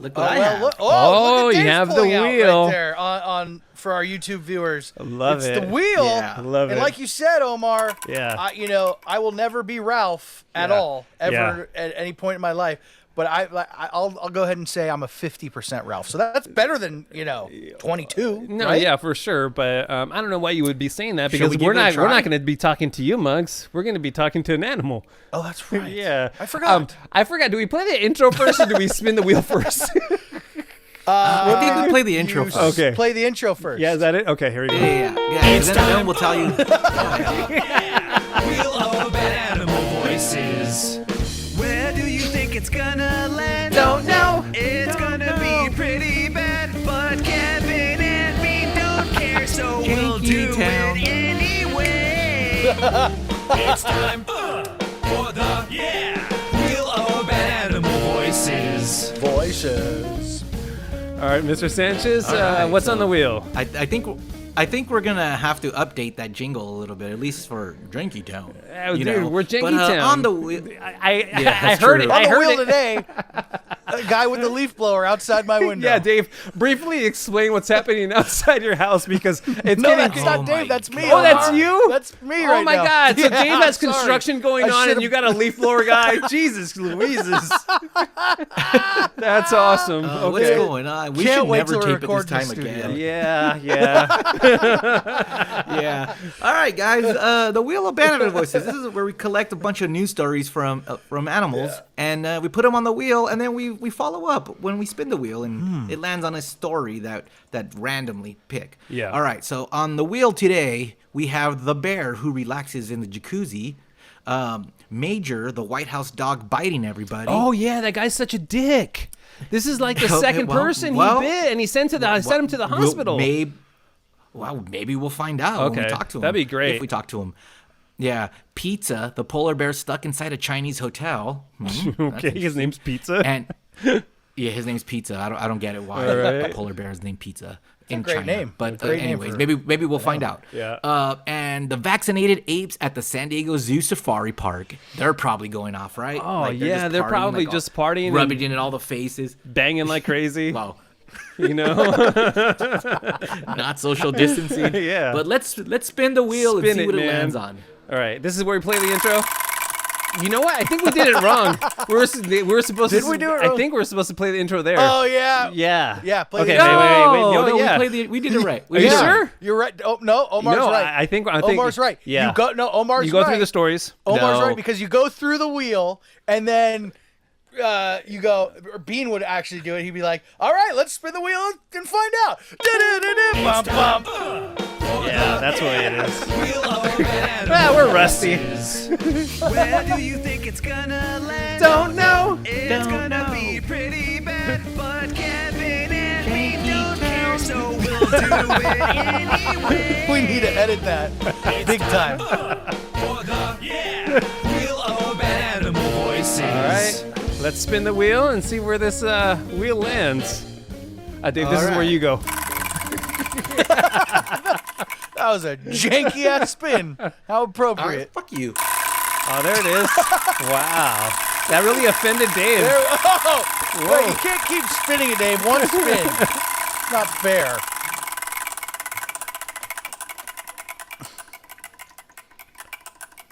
Speaker 4: Look what I have.
Speaker 3: Look
Speaker 2: Oh,
Speaker 3: at
Speaker 2: you
Speaker 3: Dave's
Speaker 2: have the
Speaker 3: pulling out
Speaker 2: wheel.
Speaker 3: right there on for our YouTube viewers.
Speaker 2: Love
Speaker 3: it's
Speaker 2: it.
Speaker 3: the wheel.
Speaker 4: Yeah.
Speaker 2: Love
Speaker 3: and
Speaker 2: it.
Speaker 3: like you said, Omar,
Speaker 2: Yeah.
Speaker 3: I will never be Ralph at
Speaker 2: Yeah.
Speaker 3: all, ever
Speaker 2: Yeah.
Speaker 3: at any point in my life. But I'll go ahead and say I'm a 50% Ralph. So that's better than 22.
Speaker 2: No,
Speaker 3: right?
Speaker 2: yeah, for sure. But I don't know why you would be saying that
Speaker 4: Shall
Speaker 2: because
Speaker 4: we give
Speaker 2: we're
Speaker 4: it a
Speaker 2: not
Speaker 4: try?
Speaker 2: going to be talking to you, Mugs. We're going to be talking to an animal.
Speaker 3: Oh, that's right.
Speaker 2: Yeah,
Speaker 3: I forgot.
Speaker 2: I forgot. Do we play the intro first or do we spin the wheel first?
Speaker 4: I think we play the intro
Speaker 3: You
Speaker 4: first.
Speaker 2: Okay.
Speaker 3: Play the intro first.
Speaker 2: Yeah, is that it? Okay, here we go.
Speaker 4: Yeah. Then we'll tell you.
Speaker 5: Wheel of Bad Animal Voices. Where do you think it's gonna land? Don't know. It's gonna be pretty bad, but Kevin and me don't care, so we'll do
Speaker 4: Town.
Speaker 5: it anyway. It's time for the Wheel of Bad Animal Voices.
Speaker 3: Voices.
Speaker 2: All right, Mr. Sanchez,
Speaker 4: right,
Speaker 2: what's on the wheel?
Speaker 4: I think we're gonna have to update that jingle a little bit, at least for Janky Town.
Speaker 2: Dude, we're Janky
Speaker 4: But,
Speaker 2: Town.
Speaker 4: on the wheel.
Speaker 2: I
Speaker 4: that's
Speaker 2: heard
Speaker 4: true.
Speaker 2: it.
Speaker 3: On
Speaker 2: I
Speaker 3: the
Speaker 2: heard
Speaker 3: wheel
Speaker 2: it.
Speaker 3: today, a guy with the leaf blower outside my window.
Speaker 2: Yeah, Dave, briefly explain what's happening outside your house because it's
Speaker 3: No,
Speaker 2: getting.
Speaker 3: that's not
Speaker 4: Oh
Speaker 3: Dave.
Speaker 4: my
Speaker 3: That's me.
Speaker 2: Oh, that's
Speaker 3: Omar.
Speaker 2: you?
Speaker 3: That's me
Speaker 2: Oh
Speaker 3: right
Speaker 2: my
Speaker 3: now.
Speaker 2: God! So
Speaker 3: Yeah,
Speaker 2: Dave has
Speaker 3: sorry.
Speaker 2: construction going
Speaker 3: I
Speaker 2: on, and
Speaker 3: should've-
Speaker 2: you got a leaf blower guy. Jesus Louises! That's awesome.
Speaker 4: What's
Speaker 2: Okay.
Speaker 4: going on? We
Speaker 3: Can't
Speaker 4: should
Speaker 3: wait
Speaker 4: never
Speaker 3: till we
Speaker 4: tape it this
Speaker 3: record in the
Speaker 4: time
Speaker 3: studio.
Speaker 4: again.
Speaker 2: Yeah.
Speaker 4: Yeah. All right, guys. The Wheel of Bad Animal Voices. This is where we collect a bunch of news stories from animals, and we put them on the wheel, and then we follow up when we spin the wheel, and it lands on a story that randomly pick.
Speaker 2: Yeah.
Speaker 4: All right. So on the wheel today, we have the bear who relaxes in the jacuzzi. Major, the White House dog, biting everybody.
Speaker 2: Oh yeah, that guy's such a dick. This is like the
Speaker 4: Well,
Speaker 2: second
Speaker 4: well,
Speaker 2: person
Speaker 4: well,
Speaker 2: he bit, and he sent him to the hospital.
Speaker 4: Maybe we'll find out when
Speaker 2: Okay,
Speaker 4: we talk to him.
Speaker 2: that'd be great.
Speaker 4: if we talk to him. Yeah, Pizza, the polar bear stuck inside a Chinese hotel.
Speaker 2: Okay, his name's Pizza.
Speaker 4: And yeah, his name's Pizza. I don't get it why a polar bear is named Pizza in
Speaker 3: great
Speaker 4: China.
Speaker 3: name.
Speaker 4: But
Speaker 3: It's a great name
Speaker 4: anyways,
Speaker 3: for-
Speaker 4: maybe we'll find out.
Speaker 2: Yeah.
Speaker 4: And the vaccinated apes at the San Diego Zoo Safari Park, they're probably going off, right?
Speaker 2: Oh,
Speaker 4: Like,
Speaker 2: yeah,
Speaker 4: just
Speaker 2: they're
Speaker 4: partying,
Speaker 2: probably
Speaker 4: like,
Speaker 2: just partying
Speaker 4: rubbing
Speaker 2: and-
Speaker 4: it in all the faces.
Speaker 2: Banging like crazy.
Speaker 4: Wow.
Speaker 2: You know.
Speaker 4: Not social distancing.
Speaker 2: Yeah.
Speaker 4: But let's spin the wheel
Speaker 2: Spin
Speaker 4: and see
Speaker 2: it,
Speaker 4: what it
Speaker 2: man.
Speaker 4: lands on.
Speaker 2: All right, this is where we play the intro. You know what? I think we did it wrong. We were supposed to.
Speaker 3: Did we do it
Speaker 2: I
Speaker 3: wrong?
Speaker 2: think we're supposed to play the intro there.
Speaker 3: Oh yeah.
Speaker 2: Yeah.
Speaker 3: Yeah, play
Speaker 2: okay.
Speaker 3: the
Speaker 2: Wait,
Speaker 3: intro.
Speaker 2: wait. No, yeah.
Speaker 4: we did it right.
Speaker 2: Are you sure?
Speaker 3: You're right. Oh no, Omar's
Speaker 2: No,
Speaker 3: right.
Speaker 2: I think
Speaker 3: Omar's right.
Speaker 2: Yeah.
Speaker 3: Omar's
Speaker 2: You go
Speaker 3: right.
Speaker 2: through the stories.
Speaker 3: Omar's
Speaker 2: No.
Speaker 3: right because you go through the wheel and then you go. Or Bean would actually do it. He'd be like, "All right, let's spin the wheel and find out." Bum, bum.
Speaker 2: Yeah, that's what it is.
Speaker 5: Wheel of Bad Animal
Speaker 2: Ah, we're rusty.
Speaker 5: Where do you think it's gonna land?
Speaker 2: Don't know.
Speaker 5: It's gonna be pretty bad, but Kevin and me don't care, so we'll do it anyway.
Speaker 3: We need to edit that big time.
Speaker 5: For the Wheel of
Speaker 2: Let's spin the wheel and see where this wheel lands. Dave, this is where you go.
Speaker 3: That was a janky ass spin. How appropriate.
Speaker 4: Fuck you.
Speaker 2: Oh, there it is. Wow. That really offended Dave.
Speaker 3: Wait, you can't keep spinning it, Dave. One spin. Not fair.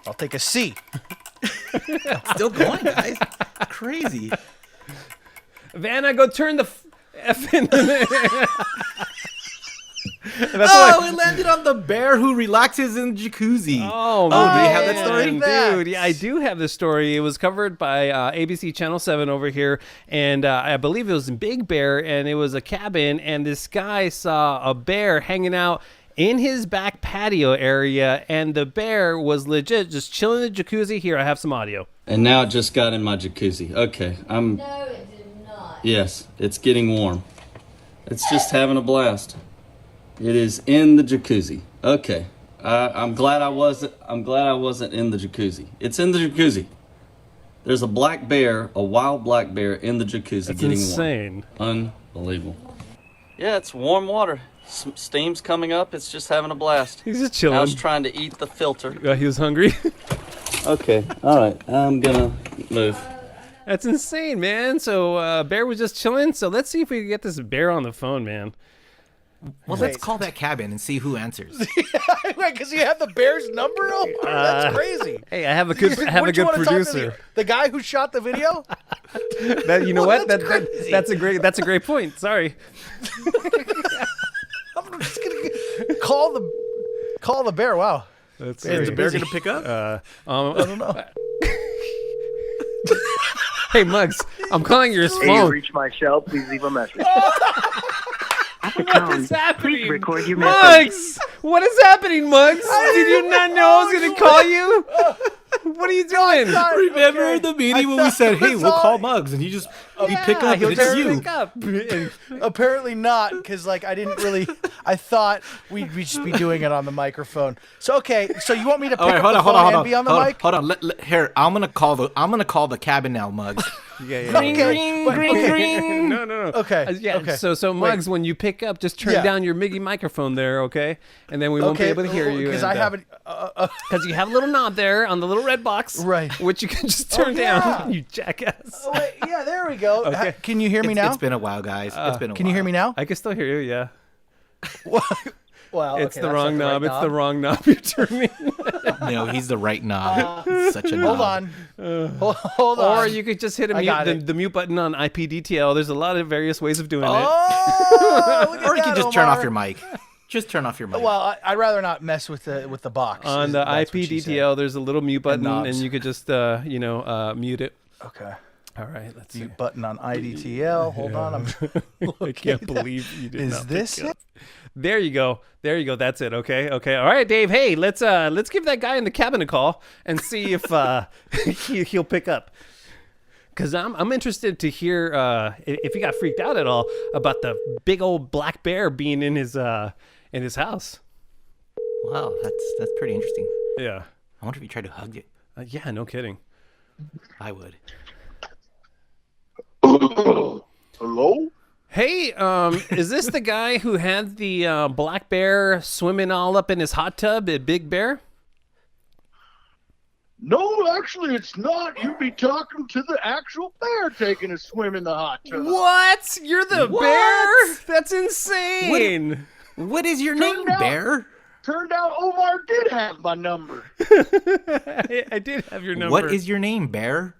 Speaker 3: I'll take a C.
Speaker 4: Still going, guys. Crazy.
Speaker 2: Vanna, go turn the F in.
Speaker 4: It landed on the bear who relaxes in the jacuzzi.
Speaker 2: Oh,
Speaker 4: do you have that
Speaker 2: man,
Speaker 4: story?
Speaker 2: dude? Yeah, I do have this story. It was covered by ABC Channel 7 over here, and I believe it was in Big Bear, and it was a cabin, and this guy saw a bear hanging out in his back patio area, and the bear was legit just chilling in the jacuzzi. Here, I have some audio.
Speaker 6: And now it just got in my jacuzzi. Okay,
Speaker 7: No, it did not.
Speaker 6: yes, it's getting warm. It's just having a blast. It is in the jacuzzi. Okay, I'm glad I wasn't in the jacuzzi. It's in the jacuzzi. There's a black bear, a wild black bear in the jacuzzi
Speaker 2: That's
Speaker 6: getting
Speaker 2: insane.
Speaker 6: warm. Unbelievable. Yeah, it's warm water. Steam's coming up. It's just having a blast.
Speaker 2: He's just
Speaker 6: Now
Speaker 2: chilling.
Speaker 6: it's trying to eat the filter.
Speaker 2: He was hungry.
Speaker 6: Okay, all right. I'm gonna move.
Speaker 2: That's insane, man. So Bear was just chilling. So let's see if we can get this bear on the phone, man.
Speaker 4: Well, let's call that cabin and see who answers.
Speaker 3: Because you have the bear's number? Oh, that's crazy.
Speaker 2: Hey, I have a good
Speaker 3: Wouldn't you wanna talk to
Speaker 2: producer.
Speaker 3: The guy who shot the video?
Speaker 2: You know
Speaker 3: Well,
Speaker 2: what?
Speaker 3: that's crazy.
Speaker 2: That's a great point. Sorry.
Speaker 3: I'm just gonna call the bear. Wow.
Speaker 2: That's
Speaker 4: Is the bear going to pick up?
Speaker 3: I don't know.
Speaker 2: Hey, Muggs, I'm calling your
Speaker 8: Hey, you
Speaker 2: phone.
Speaker 8: reached my cell. Please leave a message.
Speaker 2: What is happening?
Speaker 8: Please record your message.
Speaker 2: Muggs! What is happening, Muggs? Did you not know I was going to call you? What are you doing?
Speaker 4: Remember the meeting when we said, "Hey, we'll call Muggs," and you pick up,
Speaker 2: He'll
Speaker 4: and
Speaker 2: just
Speaker 4: it's you.
Speaker 2: pick up.
Speaker 3: Apparently not, because I didn't really. I thought we'd just be doing it on the microphone. So so you want me to pick
Speaker 4: All right,
Speaker 3: up
Speaker 4: hold
Speaker 3: the
Speaker 4: on,
Speaker 3: phone
Speaker 4: hold on,
Speaker 3: and be on the
Speaker 4: hold on,
Speaker 3: mic?
Speaker 4: hold on. Here, I'm gonna call the cabin now, Muggs.
Speaker 2: Green. No.
Speaker 3: Okay. Okay.
Speaker 2: So Muggs, when you pick up, just turn
Speaker 3: Yeah.
Speaker 2: down your Miggy microphone there, okay? And then we won't be able to hear you.
Speaker 3: Because
Speaker 2: and,
Speaker 3: I haven't.
Speaker 2: Because you have a little knob there on the little red box,
Speaker 3: Right.
Speaker 2: Which you can just turn
Speaker 3: yeah.
Speaker 2: down. You jackass.
Speaker 3: Oh, wait, yeah, there we go.
Speaker 2: Okay.
Speaker 3: Can you hear me now?
Speaker 4: It's been a while, guys. It's been a while.
Speaker 3: Can you hear me now?
Speaker 2: I can still hear you. Yeah.
Speaker 3: Well,
Speaker 2: It's
Speaker 3: okay,
Speaker 2: the
Speaker 3: that's
Speaker 2: wrong
Speaker 3: not
Speaker 2: knob.
Speaker 3: right
Speaker 2: It's the wrong knob you're turning.
Speaker 4: No, he's the right knob. Such a
Speaker 3: Hold
Speaker 4: knob.
Speaker 3: on. Hold on.
Speaker 2: Or you could just hit
Speaker 3: I got
Speaker 2: the mute button on IPDTL. There's a lot of various ways of doing it.
Speaker 3: Oh, look at
Speaker 4: Or you
Speaker 3: that,
Speaker 4: can just turn off
Speaker 3: Omar.
Speaker 4: your mic. Just turn off your mic.
Speaker 3: Well, I'd rather not mess with the box.
Speaker 2: On the
Speaker 3: That's what she said.
Speaker 2: IPDTL, there's a little mute button, and
Speaker 3: knobs.
Speaker 2: you could just mute it.
Speaker 3: Okay.
Speaker 2: All right, let's see.
Speaker 3: Mute button on IDTL. Hold on.
Speaker 2: I can't believe you did
Speaker 3: Is
Speaker 2: not
Speaker 3: this
Speaker 2: pick up.
Speaker 3: it?
Speaker 2: There you go. That's it. Okay. All right, Dave. Hey, let's give that guy in the cabin a call and see if he'll pick up. Cause I'm interested to hear if he got freaked out at all about the big old black bear being in his house.
Speaker 4: Wow, that's pretty interesting.
Speaker 2: Yeah.
Speaker 4: I wonder if you tried to hug it.
Speaker 2: Yeah. No kidding.
Speaker 4: I would.
Speaker 8: Hello?
Speaker 2: Hey, is this the guy who had the black bear swimming all up in his hot tub at Big Bear?
Speaker 8: No, actually, it's not. You'd be talking to the actual bear taking a swim in the hot tub.
Speaker 2: What? You're the
Speaker 4: What?
Speaker 2: bear? That's insane.
Speaker 4: What is your name,
Speaker 8: out-
Speaker 4: Bear?
Speaker 8: Turned out Omar did have my number.
Speaker 2: I did have your number.
Speaker 4: What is your name, Bear?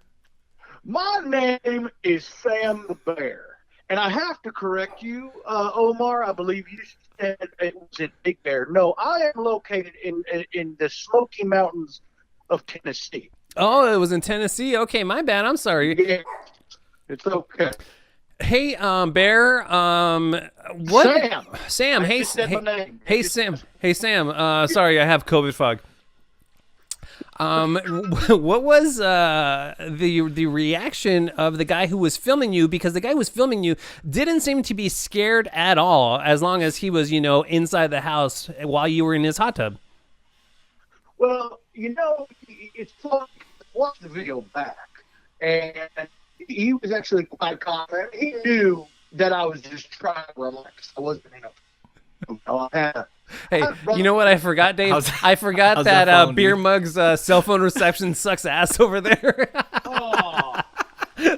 Speaker 8: My name is Sam the Bear. And I have to correct you, Omar. I believe you said it was in Big Bear. No, I am located in the Smoky Mountains of Tennessee.
Speaker 2: Oh, it was in Tennessee. Okay, my bad. I'm sorry.
Speaker 8: Yeah, it's okay.
Speaker 2: Hey, Bear. What? Sam.
Speaker 8: I
Speaker 2: Hey,
Speaker 8: just said my name.
Speaker 2: hey, Sam. Hey, Sam. Sorry, I have COVID fog. What was the reaction of the guy who was filming you? Because the guy who was filming you didn't seem to be scared at all, as long as he was, inside the house while you were in his hot tub.
Speaker 8: Well, it's fun to watch the video back. And he was actually quite confident. He knew that I was just trying to relax. I wasn't in a. I had a
Speaker 2: Hey, you know what I forgot, Dave? I forgot
Speaker 4: how's
Speaker 2: that
Speaker 4: that phone,
Speaker 2: Beer
Speaker 4: dude?
Speaker 2: Mug's cell phone reception sucks ass over there.
Speaker 8: oh,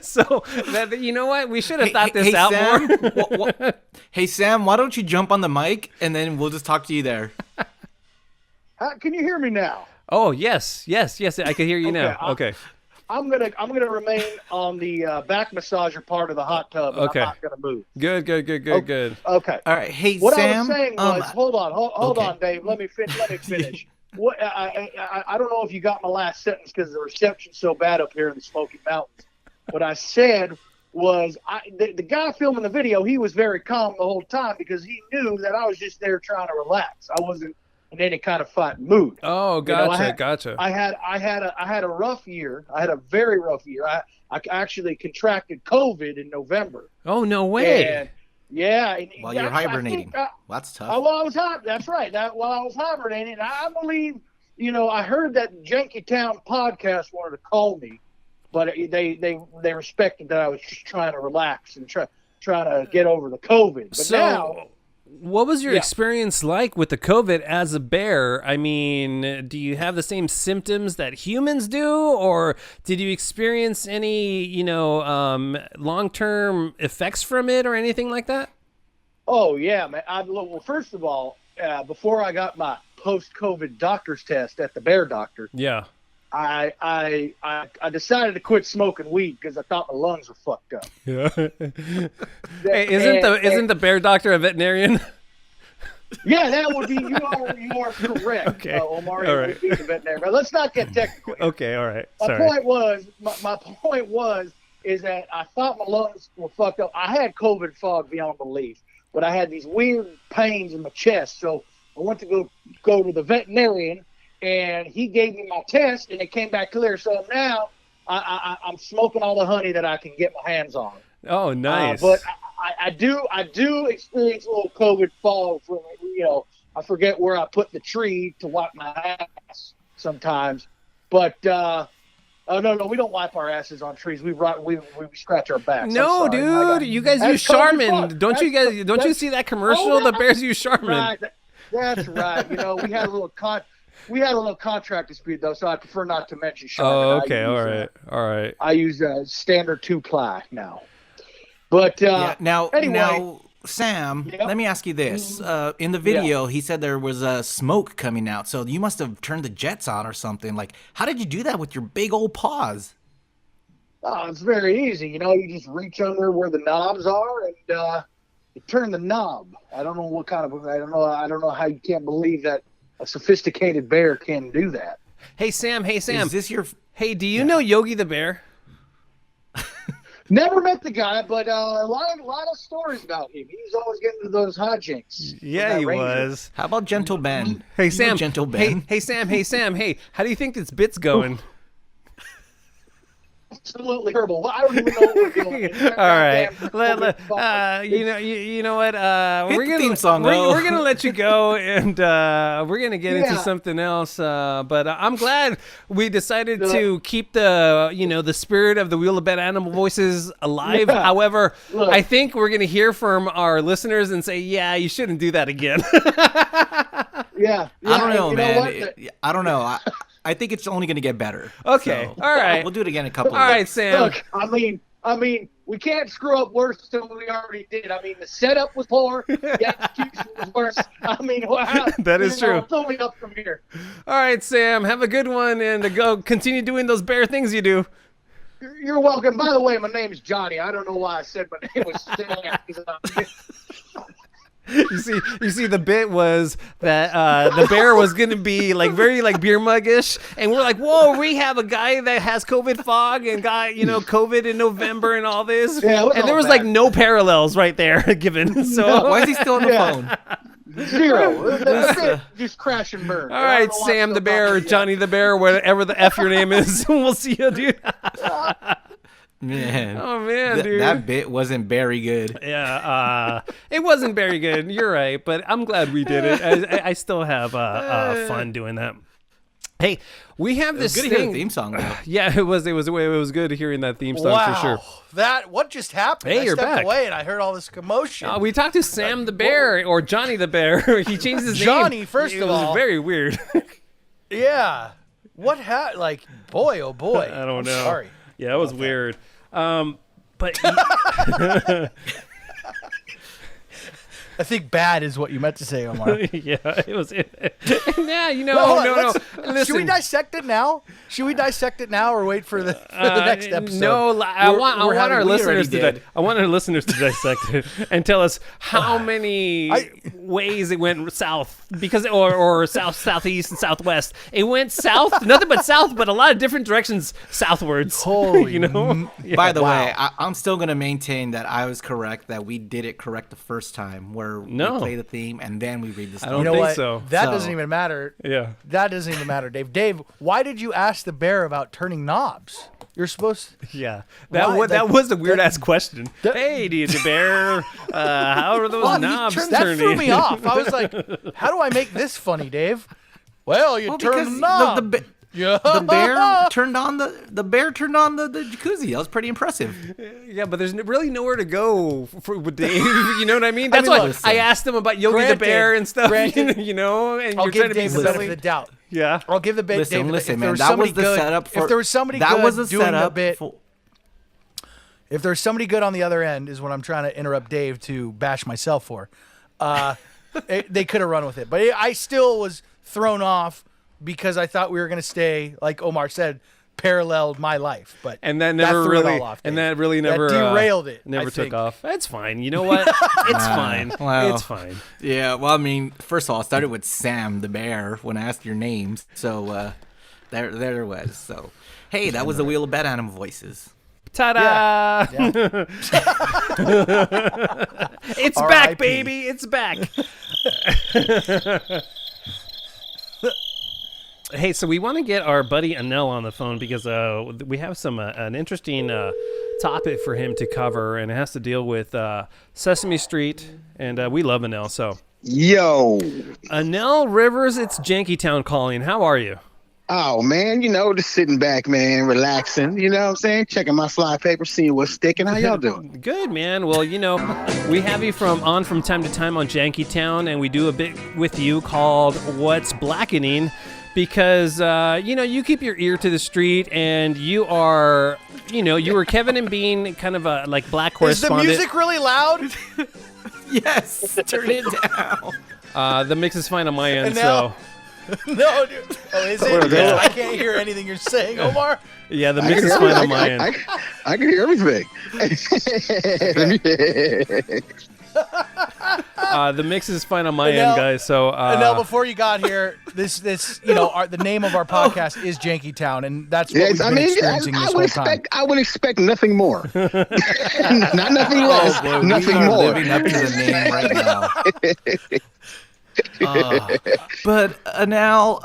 Speaker 2: So, you know what? We should have thought this
Speaker 4: hey,
Speaker 2: out
Speaker 4: Sam,
Speaker 2: more.
Speaker 4: Hey, Sam, why don't you jump on the mic and then we'll just talk to you there?
Speaker 8: can you hear me now?
Speaker 2: Oh, yes. I can hear you now. Okay.
Speaker 8: I'm gonna remain on the back massager part of the hot tub. And
Speaker 2: Okay.
Speaker 8: I'm not gonna move.
Speaker 2: Good.
Speaker 8: Okay.
Speaker 4: All right. Hey,
Speaker 8: What
Speaker 4: Sam.
Speaker 8: I was saying was, hold
Speaker 4: okay.
Speaker 8: on, Dave. Let me finish. What I don't know if you got my last sentence because the reception's so bad up here in the Smoky Mountains. What I said was, the guy filming the video, he was very calm the whole time because he knew that I was just there trying to relax. I wasn't in any kind of fighting mood.
Speaker 2: Oh, gotcha.
Speaker 8: I had a rough year. I had a very rough year. I actually contracted COVID in November.
Speaker 2: Oh, no way.
Speaker 8: And, yeah. And
Speaker 4: While you're hibernating. Well, that's tough.
Speaker 8: While I was that's right. While I was hibernating, I believe, I heard that Janky Town podcast wanted to call me, but they respected that I was just trying to relax and trying to get over the COVID. But now,
Speaker 2: what was your experience like with the COVID as a bear? I mean, do you have the same symptoms that humans do, or did you experience any, long-term effects from it or anything like that?
Speaker 8: oh yeah, man. Well, first of all, before I got my post-COVID doctor's test at the bear doctor,
Speaker 2: Yeah.
Speaker 8: I decided to quit smoking weed because I thought my lungs were fucked up.
Speaker 2: Yeah. Hey, isn't the bear doctor a veterinarian?
Speaker 8: Yeah, that would be. You are correct,
Speaker 2: Okay.
Speaker 8: Omar.
Speaker 2: All
Speaker 8: It
Speaker 2: right.
Speaker 8: would be the veterinarian. But let's not get technical.
Speaker 2: Okay, all right.
Speaker 8: My
Speaker 2: Sorry.
Speaker 8: point was is that I thought my lungs were fucked up. I had COVID fog beyond belief, but I had these weird pains in my chest. So I went to go to the veterinarian, and he gave me my test, and it came back clear. So now I'm smoking all the honey that I can get my hands on.
Speaker 2: Oh, nice.
Speaker 8: But I do experience a little COVID fog. I forget where I put the tree to wipe my ass sometimes. But oh no, we don't wipe our asses on trees. We scratch our backs.
Speaker 2: No,
Speaker 8: I'm sorry.
Speaker 2: dude, you guys
Speaker 8: That's
Speaker 2: use
Speaker 8: COVID
Speaker 2: Charmin.
Speaker 8: fog.
Speaker 2: Don't you see that commercial?
Speaker 8: Oh,
Speaker 2: The bears use Charmin.
Speaker 8: Right. That's right. We had a little contract dispute though, so I prefer not to mention Charmin.
Speaker 2: Oh, okay. All right.
Speaker 8: I use standard 2-ply now. But
Speaker 4: Now,
Speaker 8: anyway,
Speaker 4: Sam,
Speaker 8: Yep.
Speaker 4: let me ask you this. In the video, he said there was smoke coming out, so you must have turned the jets on or something. Like, how did you do that with your big old paws?
Speaker 8: it's very easy. You just reach under where the knobs are and you turn the knob. I don't know I don't know how you can't believe that a sophisticated bear can do that.
Speaker 2: Hey, Sam.
Speaker 4: Is this your...
Speaker 2: Hey, do you know Yogi the Bear?
Speaker 8: Never met the guy, but a lot of stories about him. He's always getting to those hijinks.
Speaker 2: Yeah,
Speaker 8: with
Speaker 2: he
Speaker 8: that Ranger.
Speaker 2: was.
Speaker 4: How about Gentle Ben?
Speaker 2: Hey,
Speaker 4: You know
Speaker 2: Sam.
Speaker 4: Gentle Ben.
Speaker 2: Hey, Sam. Hey, how do you think this bit's going?
Speaker 8: Absolutely terrible. Well, I don't even know what we're doing.
Speaker 2: All right. You know what? We're
Speaker 4: the
Speaker 2: gonna
Speaker 4: theme song,
Speaker 2: we're,
Speaker 4: though.
Speaker 2: we're gonna let you go, and we're gonna get into
Speaker 8: Yeah.
Speaker 2: something else. But I'm glad we decided to keep the spirit of the Wheel of Bad Animal Voices alive.
Speaker 8: Yeah.
Speaker 2: However,
Speaker 8: Look.
Speaker 2: I think we're gonna hear from our listeners and say, yeah, you shouldn't do that again.
Speaker 8: Yeah.
Speaker 4: I don't know,
Speaker 8: you
Speaker 4: man.
Speaker 8: what?
Speaker 4: I don't know. I think it's only going to get better.
Speaker 2: Okay.
Speaker 4: So,
Speaker 2: All right.
Speaker 4: We'll do it again in a couple
Speaker 2: All
Speaker 4: of
Speaker 2: right,
Speaker 4: weeks.
Speaker 2: Sam.
Speaker 8: Look, I mean, we can't screw up worse than we already did. I mean, the setup was poor, the execution was worse. I mean, wow,
Speaker 2: That is true.
Speaker 8: It's only up from here.
Speaker 2: All right, Sam. Have a good one, and go continue doing those bear things you do.
Speaker 8: You're welcome. By the way, my name's Johnny. I don't know why I said my name was Sam.
Speaker 2: You see, the bit was that the bear was gonna be very beer muggish, and we're like, whoa, we have a guy that has COVID fog and got COVID in November and all this,
Speaker 8: Yeah, it was
Speaker 2: and there
Speaker 8: all
Speaker 2: was
Speaker 8: bad.
Speaker 2: no parallels right there given. So
Speaker 4: Why is he still on the phone?
Speaker 8: Zero. Just crash and burn.
Speaker 2: all right, Sam the bear or Johnny the bear, whatever the F your name is, we'll see you, dude.
Speaker 4: Man.
Speaker 2: Oh man, dude.
Speaker 4: That bit wasn't very good.
Speaker 2: Yeah, it wasn't very good. You're right, but I'm glad we did it. I still have fun doing that. Hey, we have
Speaker 4: It was
Speaker 2: this
Speaker 4: good to hear
Speaker 2: thing.
Speaker 4: the theme song, though.
Speaker 2: Yeah, it was good hearing that theme song
Speaker 3: Wow.
Speaker 2: for sure.
Speaker 3: What just happened?
Speaker 2: Hey,
Speaker 3: I
Speaker 2: you're
Speaker 3: stepped
Speaker 2: back.
Speaker 3: away and I heard all this commotion.
Speaker 2: We talked to Sam the Bear or Johnny the Bear. He changed his name.
Speaker 3: Johnny, first
Speaker 2: it
Speaker 3: of
Speaker 2: was
Speaker 3: all.
Speaker 2: very weird.
Speaker 3: Yeah. What happened? Like, boy, oh boy.
Speaker 2: I don't
Speaker 3: I'm
Speaker 2: know.
Speaker 3: Sorry.
Speaker 2: Yeah, it was weird. But
Speaker 3: I think bad is what you meant to say, Omar.
Speaker 2: yeah, it was. Yeah, no. Listen,
Speaker 3: Should we dissect it now? Or wait for the next episode?
Speaker 2: No, I want our listeners to.
Speaker 4: did.
Speaker 2: I want our listeners to dissect it and tell us how many ways it went south, because or south, southeast, and southwest. It went south, nothing but south, but a lot of different directions southwards.
Speaker 3: Holy
Speaker 2: you know. Yeah.
Speaker 4: By the way, I'm still going to maintain that I was correct, that we did it correct the first time, where
Speaker 2: No.
Speaker 4: we play the theme and then we read the story.
Speaker 2: don't
Speaker 3: You know
Speaker 2: think
Speaker 3: what?
Speaker 2: so.
Speaker 3: That
Speaker 4: So-
Speaker 3: doesn't even matter.
Speaker 2: Yeah.
Speaker 3: That doesn't even matter, Dave. Dave, why did you ask the bear about turning knobs? You're supposed to.
Speaker 2: Yeah,
Speaker 3: Why?
Speaker 2: that was a weird ass question.
Speaker 3: that-
Speaker 2: Hey, do you bear? How are those
Speaker 3: Well,
Speaker 2: knobs
Speaker 3: that
Speaker 2: turning?
Speaker 3: threw me off. I was like, how do I make this funny, Dave? Well, you
Speaker 4: Well,
Speaker 3: turn
Speaker 4: because
Speaker 3: the knob.
Speaker 4: the bear turned on the jacuzzi. That was pretty impressive.
Speaker 2: Yeah, but there's really nowhere to go with Dave. You know what I mean? That's
Speaker 3: mean,
Speaker 2: why
Speaker 3: look,
Speaker 2: I asked him about Yogi
Speaker 3: granted-
Speaker 2: the Bear and stuff.
Speaker 3: granted,
Speaker 2: you know, and
Speaker 3: I'll
Speaker 2: you're trying
Speaker 3: give
Speaker 2: to be
Speaker 3: Dave the benefit
Speaker 2: silly.
Speaker 3: of the doubt.
Speaker 2: Yeah.
Speaker 3: I'll give the Dave.
Speaker 4: Listen,
Speaker 3: if
Speaker 4: man.
Speaker 3: there was
Speaker 4: That
Speaker 3: somebody
Speaker 4: was the
Speaker 3: good,
Speaker 4: setup for.
Speaker 3: if there was somebody
Speaker 4: that
Speaker 3: good
Speaker 4: was the
Speaker 3: doing
Speaker 4: setup
Speaker 3: the bit,
Speaker 4: for.
Speaker 3: if there's somebody good on the other end, is what I'm trying to interrupt Dave to bash myself for. They could have run with it, but I still was thrown off because I thought we were going to stay, like Omar said, paralleled my life. But
Speaker 2: And that never
Speaker 3: threw it
Speaker 2: really,
Speaker 3: all off,
Speaker 2: and
Speaker 3: Dave.
Speaker 2: that really never
Speaker 3: derailed it.
Speaker 2: Never
Speaker 3: I
Speaker 2: took
Speaker 3: think.
Speaker 2: off. It's fine. You know what? It's fine.
Speaker 4: well.
Speaker 2: It's fine.
Speaker 4: Yeah, well, I mean, first of all, I started with Sam the Bear when I asked your names, so there it was. So, hey, that was the Wheel of Bad Animal Voices.
Speaker 2: Ta-da!
Speaker 3: Yeah.
Speaker 2: It's back,
Speaker 3: R.I.P..
Speaker 2: baby. It's back. Hey, so we want to get our buddy Anel on the phone because we have an interesting topic for him to cover, and it has to deal with Sesame Street, and we love Anel. So,
Speaker 9: Yo.
Speaker 2: Anel Rivers, it's Janky Town calling. How are you?
Speaker 9: Oh, man, just sitting back, man, relaxing. You know what I'm saying? Checking my slide paper, seeing what's sticking. How y'all doing?
Speaker 2: Good, man. Well, we have you from time to time on Janky Town, and we do a bit with you called What's Blackening, because, you keep your ear to the street, and you are, you were Kevin and Bean, kind of a, like, black
Speaker 3: Is the
Speaker 2: correspondent.
Speaker 3: music really loud?
Speaker 4: Yes, turn it down.
Speaker 2: The mix is fine on my end,
Speaker 3: And
Speaker 2: so...
Speaker 3: now- No, dude. Oh, is it?
Speaker 9: Yeah.
Speaker 3: I can't hear anything you're saying, Omar.
Speaker 2: Yeah, the mix is fine on my end.
Speaker 9: I can hear everything.
Speaker 2: The mix is fine on my
Speaker 3: Anel-
Speaker 2: end, guys, so...
Speaker 3: And now, before you got here, the name of our podcast is Janky Town, and that's what we've been experiencing this whole time.
Speaker 9: I would expect nothing more. Not nothing less,
Speaker 4: Boy,
Speaker 9: nothing
Speaker 4: we are
Speaker 9: more.
Speaker 4: living up to the name right now. But now,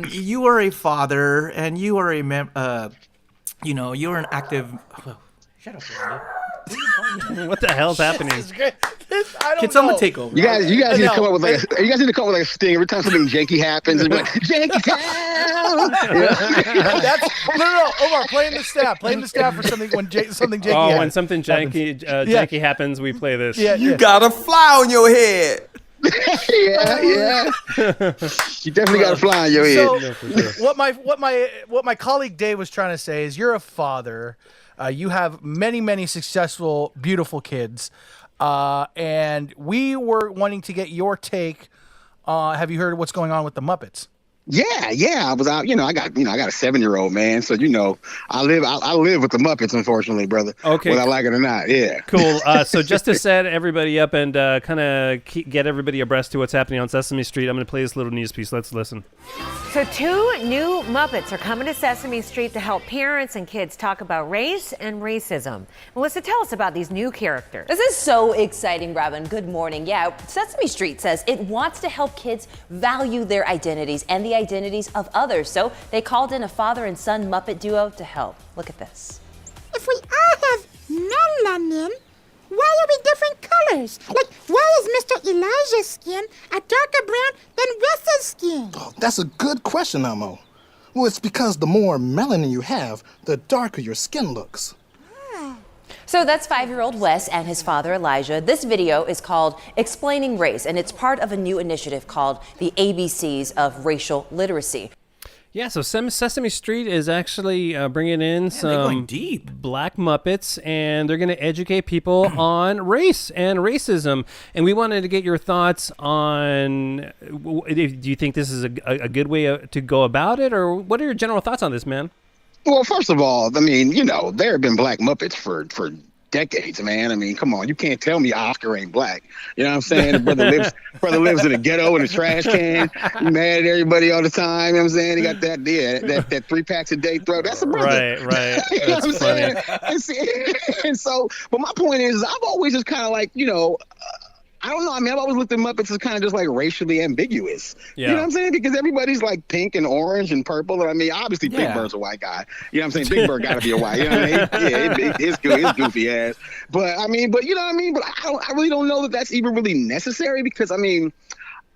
Speaker 4: you are a father, and you are you're an active. Shut up, Randy.
Speaker 2: what the hell's happening?
Speaker 3: I don't
Speaker 4: Can someone
Speaker 3: know.
Speaker 4: take over?
Speaker 9: You guys need to
Speaker 3: No.
Speaker 9: come up with like a sting every time something janky happens. It's like Janky Town. Yeah.
Speaker 3: That's no, Omar, playing the staff for something when something janky
Speaker 2: Oh, when
Speaker 3: happens.
Speaker 2: something janky happens, we play this.
Speaker 3: Yeah,
Speaker 1: You
Speaker 3: yeah.
Speaker 1: got a fly on your head.
Speaker 9: yeah. You definitely got a fly in your head.
Speaker 3: So, what my colleague Dave was trying to say is, you're a father. You have many successful, beautiful kids, and we were wanting to get your take. Have you heard what's going on with the Muppets?
Speaker 9: Yeah. I was out. I got a 7-year-old, man. So I live with the Muppets, unfortunately, brother.
Speaker 2: Okay.
Speaker 9: Whether I like it or not. Yeah.
Speaker 2: Cool. So just to set everybody up and kind of get everybody abreast to what's happening on Sesame Street, I'm going to play this little news piece. Let's listen.
Speaker 10: So 2 new Muppets are coming to Sesame Street to help parents and kids talk about race and racism. Melissa, tell us about these new characters.
Speaker 11: This is so exciting, Robin. Good morning. Yeah, Sesame Street says it wants to help kids value their identities and the identities of others. So they called in a father and son Muppet duo to help. Look at this.
Speaker 12: If we all have melanin, why are we different colors? Like, why is Mr. Elijah's skin a darker brown than Russell's skin?
Speaker 13: Oh, that's a good question, Elmo. Well, it's because the more melanin you have, the darker your skin looks.
Speaker 11: So that's 5-year-old Wes and his father Elijah. This video is called Explaining Race, and it's part of a new initiative called the ABCs of Racial Literacy.
Speaker 2: Yeah, so Sesame Street is actually bringing in some black Muppets, and they're going to educate people on race and racism. And we wanted to get your thoughts on, do you think this is a good way to go about it, or what are your general thoughts on this, man?
Speaker 9: Well, first of all, I mean, there have been black Muppets for decades, man. I mean, come on, you can't tell me Oscar ain't black. You know what I'm saying? The brother lives in a ghetto in a trash can. He mad at everybody all the time. You know what I'm saying? He got that 3 packs a day throw. That's a brother.
Speaker 2: Right.
Speaker 9: You know
Speaker 2: That's
Speaker 9: what I'm
Speaker 2: funny.
Speaker 9: saying? And so, but my point is, I've always just kind of like, I don't know. I mean, I've always looked at Muppets as kind of just like racially ambiguous.
Speaker 2: Yeah.
Speaker 9: You know what I'm saying? Because everybody's like pink and orange and purple. And I mean, obviously, Big Bird's a white guy. You know what I'm saying? Big Bird got to be a white. You know what I mean? Yeah, his goofy ass. But I mean, you know what I mean? But I really don't know that that's even really necessary because I mean,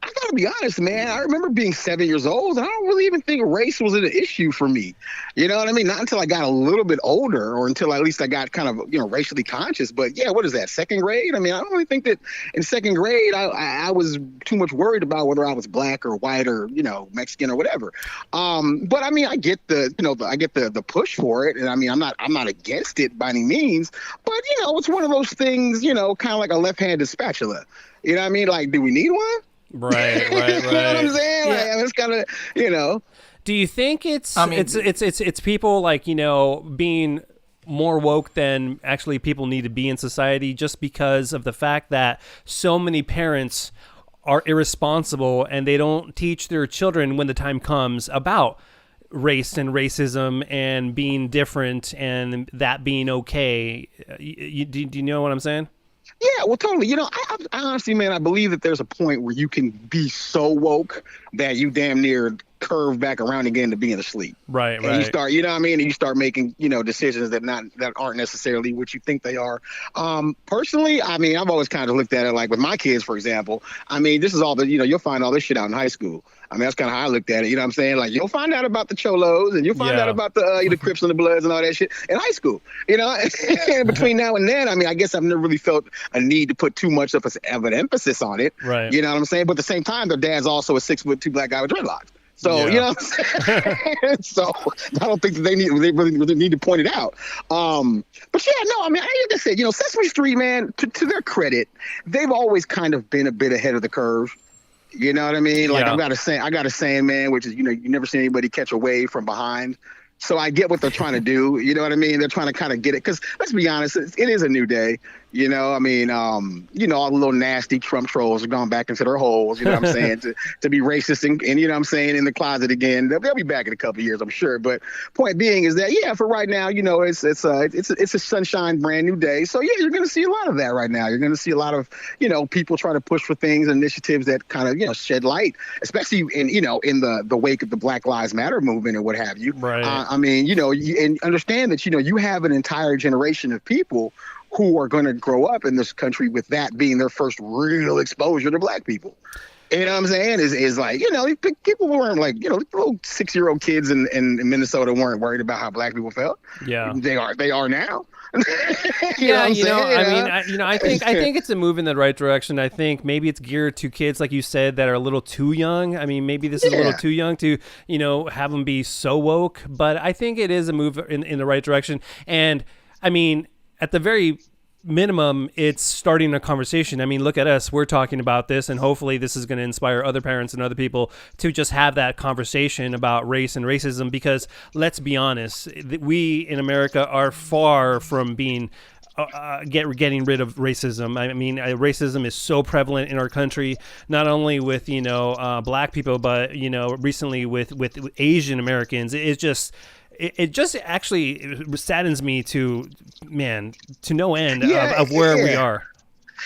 Speaker 9: I gotta be honest, man. I remember being 7 years old, and I don't really even think race was an issue for me. You know what I mean? Not until I got a little bit older, or until at least I got kind of racially conscious. But yeah, what is that? Second grade? I mean, I don't really think that in second grade I was too much worried about whether I was black or white or Mexican or whatever. But I mean, I get the push for it, and I mean, I'm not against it by any means. But it's one of those things, kind of like a left-handed spatula. You know what I mean? Like, do we need one?
Speaker 2: Right.
Speaker 9: You know what I'm saying?
Speaker 2: Yeah.
Speaker 9: Like, I mean, it's kind of,
Speaker 2: Do you think it's people like being more woke than actually people need to be in society just because of the fact that so many parents are irresponsible and they don't teach their children when the time comes about race and racism and being different and that being okay? Do you know what I'm saying?
Speaker 9: Yeah, well, totally. I honestly, man, I believe that there's a point where you can be so woke that you damn near curve back around again to being asleep.
Speaker 2: Right.
Speaker 9: You start, you know what I mean? And you start making, decisions that aren't necessarily what you think they are. Personally, I mean, I've always kind of looked at it like with my kids, for example. I mean, this is all the, you'll find all this shit out in high school. I mean, that's kind of how I looked at it. You know what I'm saying? Like, you'll find out about the cholos and you'll find out about the Crips and the Bloods and all that shit in high school. And between now and then, I mean, I guess I've never really felt a need to put too much of an emphasis on it.
Speaker 2: Right.
Speaker 9: You know what I'm saying? But at the same time, their dad's also a 6'2" black guy with dreadlocks. So, you know what I'm saying? So I don't think that they really need to point it out. But yeah, no, I mean, like I said, Sesame Street, man, to their credit, they've always kind of been a bit ahead of the curve. You know what I mean? Like I got a saying, man, which is, you never see anybody catch a wave from behind. So I get what they're trying to do. You know what I mean? They're trying to kind of get it. Because let's be honest, it is a new day. I mean, all the little nasty Trump trolls are going back into their holes, you know what I'm saying, to be racist and you know what I'm saying, in the closet again. They'll be back in a couple of years, I'm sure. But point being is that, yeah, for right now, it's a sunshine, brand new day. So, yeah, you're going to see a lot of that right now. You're going to see a lot of, people trying to push for things, initiatives that kind of, shed light, especially in the wake of the Black Lives Matter movement and what have you.
Speaker 2: Right.
Speaker 9: I mean, and understand that, you have an entire generation of people who are going to grow up in this country with that being their first real exposure to black people. You know what I'm saying? Is like, people weren't like, little 6-year-old kids in Minnesota weren't worried about how black people felt.
Speaker 2: Yeah.
Speaker 9: They are now.
Speaker 2: I think it's a move in the right direction. I think maybe it's geared to kids, like you said, that are a little too young. I mean, maybe this is a little too young to, have them be so woke, but I think it is a move in the right direction. And I mean, at the very minimum, it's starting a conversation. I mean, look at us. We're talking about this, and hopefully this is going to inspire other parents and other people to just have that conversation about race and racism, because let's be honest, we in America are far from being getting rid of racism. I mean, racism is so prevalent in our country, not only with, black people, but, recently with Asian Americans. It just actually saddens me to no end of where we are.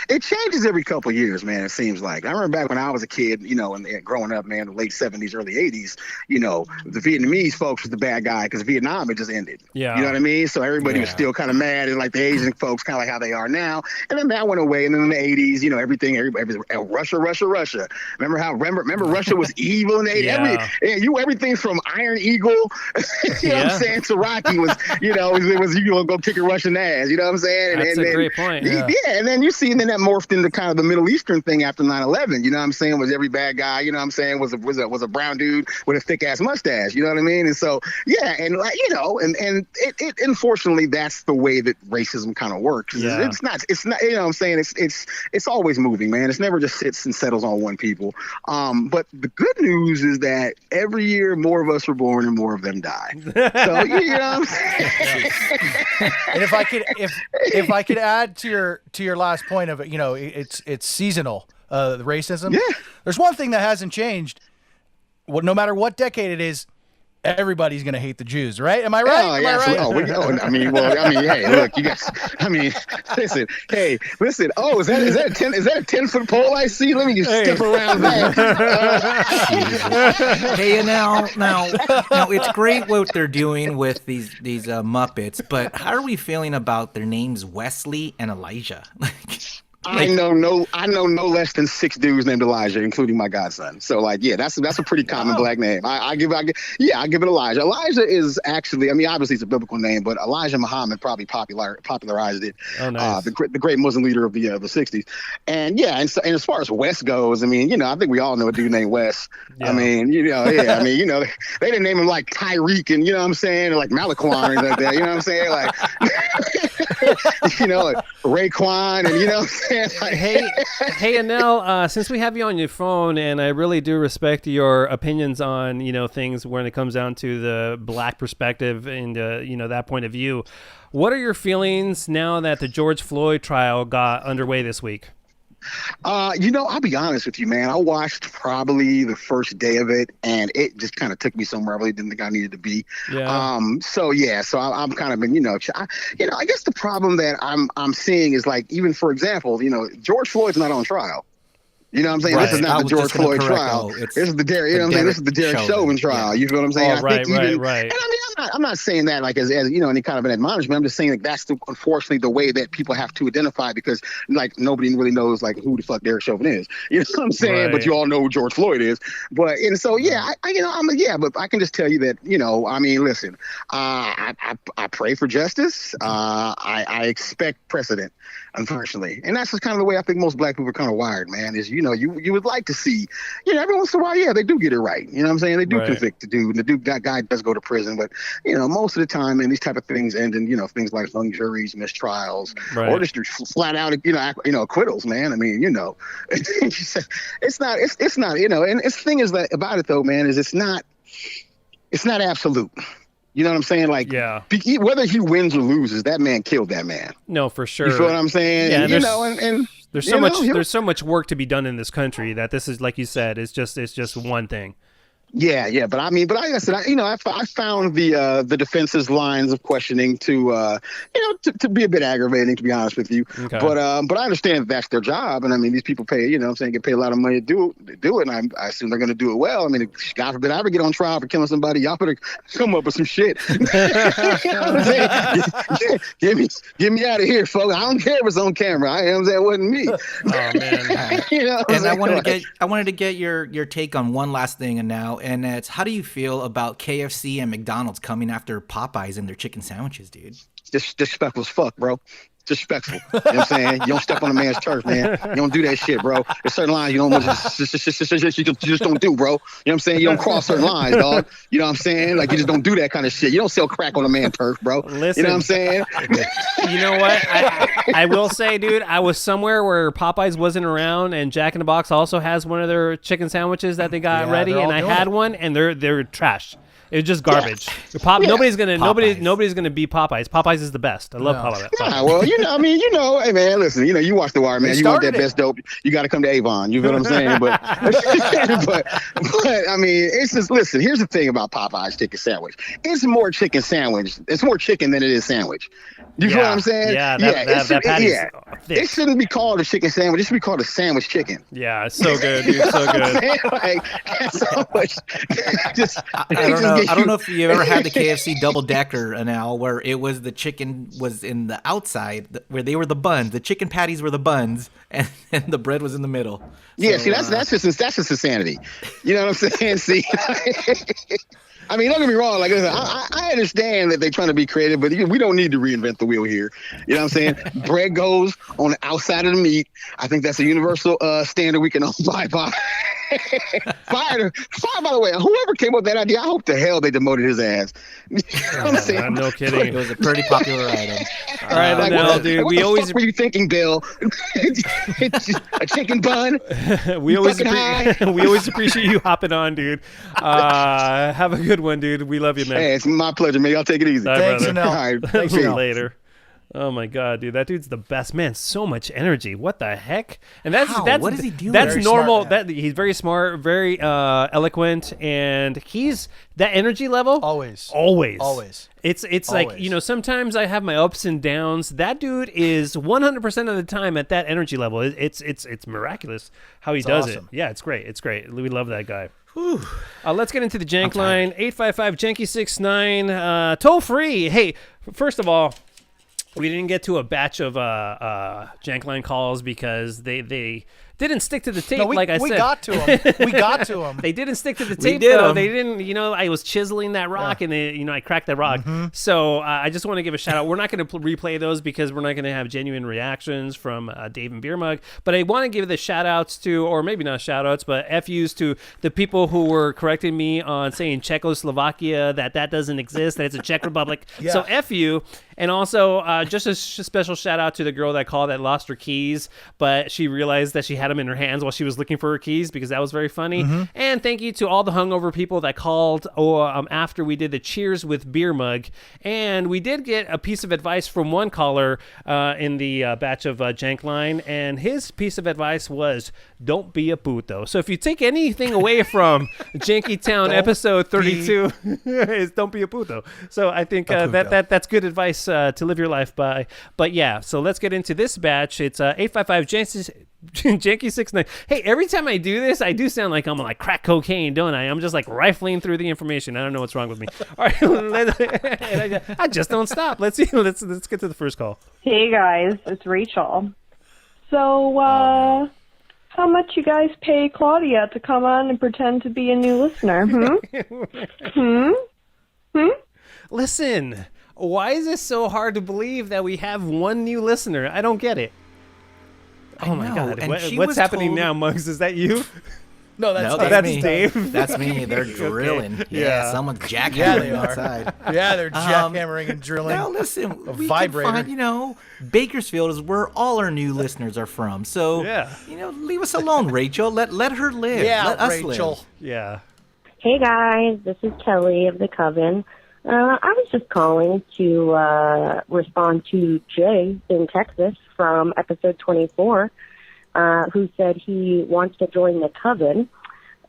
Speaker 9: It changes every couple of years, man. It seems like. I remember back when I was a kid, and growing up, man, the late 70s, early 80s, the Vietnamese folks was the bad guy because Vietnam had just ended.
Speaker 2: Yeah.
Speaker 9: You know what I mean? So everybody was still kind of mad, and like the Asian folks, kind of like how they are now. And then that went away. And then in the 80s, everybody, Russia. Remember Russia was evil in the 80s. Everything from Iron Eagle, you know what I'm saying, to Rocky was, it was you gonna go kick a Russian ass. You know what I'm saying?
Speaker 2: That's a great point.
Speaker 9: Yeah, and then you see, and then that morphed into kind of the Middle Eastern thing after 9/11. You know what I'm saying? Was every bad guy, you know what I'm saying, was a brown dude with a thick ass mustache. You know what I mean? And so and like and it unfortunately that's the way that racism kind of works.
Speaker 2: Yeah.
Speaker 9: It's not you know what I'm saying, it's always moving, man. It's never just sits and settles on one people. But the good news is that every year more of us are born and more of them die. So you know what I'm saying?
Speaker 3: And if I could add to your last point of it, it's seasonal, the racism.
Speaker 9: Yeah.
Speaker 3: There's one thing that hasn't changed. Well, no matter what decade it is, everybody's gonna hate the Jews, right? Am I right?
Speaker 9: Oh,
Speaker 3: Am
Speaker 9: yeah.
Speaker 3: I right?
Speaker 9: Hey, look, you guys. Listen. Oh, is that a 10-foot pole I see? Let me just step around that.
Speaker 4: Hey, now, it's great what they're doing with these Muppets, but how are we feeling about their names, Wesley and Elijah?
Speaker 9: I know no less than 6 dudes named Elijah, including my godson. So that's a pretty common black name. I give it Elijah. Elijah is actually, obviously it's a biblical name, but Elijah Muhammad probably popularized it.
Speaker 2: Oh, nice.
Speaker 9: The great Muslim leader of the 60s. And and as far as Wes goes, I think we all know a dude named Wes.
Speaker 2: Yeah.
Speaker 9: They didn't name him like Tyreek and, you know what I'm saying, or like Malaquan or anything like that. You know what I'm saying? Like, like Raekwon and, you know what I'm saying?
Speaker 2: Hey, Anel, since we have you on your phone, and I really do respect your opinions on, things when it comes down to the black perspective and, that point of view, what are your feelings now that the George Floyd trial got underway this week?
Speaker 9: I'll be honest with you, man. I watched probably the first day of it, and it just kind of took me somewhere I really didn't think I needed to be.
Speaker 2: Yeah.
Speaker 9: So I'm kind of been, I guess the problem that I'm seeing is like, even for example, George Floyd's not on trial. You know what I'm saying?
Speaker 4: Right.
Speaker 9: This is not the George Floyd trial. This is the Derek, This is the Derek Chauvin trial. You feel what I'm saying?
Speaker 2: Right.
Speaker 9: And I'm not saying that like as any kind of an admonishment. I'm just saying like that's unfortunately the way that people have to identify, because like nobody really knows like who the fuck Derek Chauvin is. You know what I'm saying?
Speaker 2: Right.
Speaker 9: But you all know who George Floyd is. But and so but I can just tell you that listen, I pray for justice. I expect precedent, unfortunately, and that's just kind of the way I think most black people are kind of wired, man. Is you would like to see, every once in a while, they do get it right. You know what I'm saying? They do convict the dude, and the dude, that guy does go to prison. But, most of the time, and these type of things end in, things like hung juries, mistrials, or just flat out, acquittals, man. It's not, and the thing is that about it though, man, is it's not absolute. You know what I'm saying? Like, whether he wins or loses, that man killed that man.
Speaker 2: No, for sure.
Speaker 9: You feel what I'm saying?
Speaker 2: Yeah,
Speaker 9: and
Speaker 2: there's so much work to be done in this country that this is, like you said, it's just one thing.
Speaker 9: Yeah, but like I said, I found the defense's lines of questioning to be a bit aggravating, to be honest with you.
Speaker 2: Okay.
Speaker 9: But I understand that that's their job, and these people pay, get paid a lot of money to do it, and I assume they're going to do it well. God forbid I ever get on trial for killing somebody, y'all better come up with some shit. You know what I'm saying? Get me out of here, folks. I don't care if it's on camera. That wasn't me.
Speaker 2: Oh man.
Speaker 4: And I wanted to get your take on one last thing, and now. And it's, how do you feel about KFC and McDonald's coming after Popeyes and their chicken sandwiches, dude?
Speaker 9: Disrespectful as fuck, bro. Disrespectful. You know what I'm saying? You don't step on a man's turf, man. You don't do that shit, bro. There's certain lines you just don't do, bro. You know what I'm saying? You don't cross certain lines, dog. You know what I'm saying? Like, you just don't do that kind of shit. You don't sell crack on a man's turf, bro.
Speaker 2: Listen,
Speaker 9: you know what I'm saying?
Speaker 2: You know what? I will say, dude, I was somewhere where Popeyes wasn't around, and Jack in the Box also has one of their chicken sandwiches that they got ready, and I had one, and they're trash. It's just garbage. Nobody's gonna beat Popeyes. Popeyes is the best. I love Popeyes.
Speaker 9: Yeah, well, hey man, listen, you watch The Wire, man. You want that best dope, you got to come to Avon. You feel what I'm saying? But I mean, it's just, listen. Here's the thing about Popeyes chicken sandwich. It's more chicken sandwich. It's more chicken than it is sandwich. You feel what I'm saying?
Speaker 2: Yeah, that patty's thick.
Speaker 9: It shouldn't be called a chicken sandwich. It should be called a sandwich chicken.
Speaker 2: Yeah, it's so good, dude. So good.
Speaker 9: So much.
Speaker 4: I don't know if you've ever had the KFC double decker now, where it was the chicken was in the outside, where they were the buns. The chicken patties were the buns, and the bread was in the middle.
Speaker 9: Yeah, see, that's just insanity. You know what I'm saying? See. I mean, don't get me wrong. Like, listen, I understand that they're trying to be creative, but we don't need to reinvent the wheel here. You know what I'm saying? Bread goes on the outside of the meat. I think that's a universal standard we can all abide by. Fire, by the way, whoever came up with that idea, I hope the hell they demoted his ass. You know what I'm saying?
Speaker 2: No kidding.
Speaker 4: It was a pretty popular item.
Speaker 2: All right,
Speaker 9: like,
Speaker 2: now, dude.
Speaker 9: What the fuck were you thinking, Bill? A chicken bun?
Speaker 2: we always appreciate you hopping on, dude. Have a good one, dude. We love you, man.
Speaker 9: Hey, it's my pleasure, man. Y'all take it easy.
Speaker 3: Thanks,
Speaker 2: brother.
Speaker 3: Janelle.
Speaker 9: All right,
Speaker 3: Thanks,
Speaker 2: See you
Speaker 3: Janelle.
Speaker 2: later. Oh my god, dude, that dude's the best, man. So much energy. What the heck? And that's
Speaker 4: What is he doing?
Speaker 2: That's
Speaker 3: Very
Speaker 2: normal.
Speaker 3: smart,
Speaker 2: He's very smart, very eloquent, and he's that energy level.
Speaker 3: Always.
Speaker 2: It's like, sometimes I have my ups and downs. That dude is 100% of the time at that energy level. It's miraculous how he does
Speaker 3: awesome.
Speaker 2: it. Yeah, it's great. It's great. We love that guy. Let's get into the Jank line. 855-Janky69. Toll free. Hey, first of all, we didn't get to a batch of Jank line calls because they didn't stick to the tape.
Speaker 3: No, we
Speaker 2: like I said,
Speaker 3: we got to him. We got to him.
Speaker 2: They didn't stick to the tape,
Speaker 4: did
Speaker 2: though.
Speaker 4: 'em.
Speaker 2: They didn't, I was chiseling that rock and I cracked that rock. So I just want to give a shout out. We're not going to replay those because we're not going to have genuine reactions from Dave and Beer Mug. But I want to give the shout outs to, or maybe not shout outs, but FUs to the people who were correcting me on saying Czechoslovakia, that doesn't exist, that it's a Czech Republic.
Speaker 3: Yeah.
Speaker 2: So FU. And also, just a special shout out to the girl that called that lost her keys, but she realized that she had them in her hands while she was looking for her keys, because that was very funny. And thank you to all the hungover people that called after we did the Cheers with Beer Mug. And we did get a piece of advice from one caller in the batch of Jank line, and his piece of advice was, don't be a puto. So if you take anything away from Janky Town episode 32, is don't be a puto. So I think that's good advice to live your life by. But yeah, so let's get into this batch. It's 855-Janky69. Hey, every time I do this, I do sound like I'm like crack cocaine, don't I? I'm just like rifling through the information. I don't know what's wrong with me. All right, I just don't stop. Let's see. Let's get to the first call.
Speaker 14: Hey guys, it's Rachel. So, how much you guys pay Claudia to come on and pretend to be a new listener?
Speaker 2: Listen, why is it so hard to believe that we have one new listener? I don't get it. Oh my God. What's happening now, Muggs? Is that you?
Speaker 3: No, that's
Speaker 2: that's
Speaker 4: me.
Speaker 2: Dave.
Speaker 4: That's me. They're drilling.
Speaker 2: Okay.
Speaker 4: Yeah, someone's jackhammering
Speaker 3: they are.
Speaker 4: outside.
Speaker 3: Yeah, they're jackhammering and drilling.
Speaker 4: Now listen,
Speaker 3: A
Speaker 4: we
Speaker 3: vibrator.
Speaker 4: can find, Bakersfield is where all our new listeners are from. So, leave us alone, Rachel. Let her live.
Speaker 3: Yeah,
Speaker 4: Let us
Speaker 3: Rachel.
Speaker 4: live.
Speaker 2: Yeah.
Speaker 14: Hey guys, this is Kelly of the Coven. I was just calling to respond to Jay in Texas from episode 24, who said he wants to join the Coven.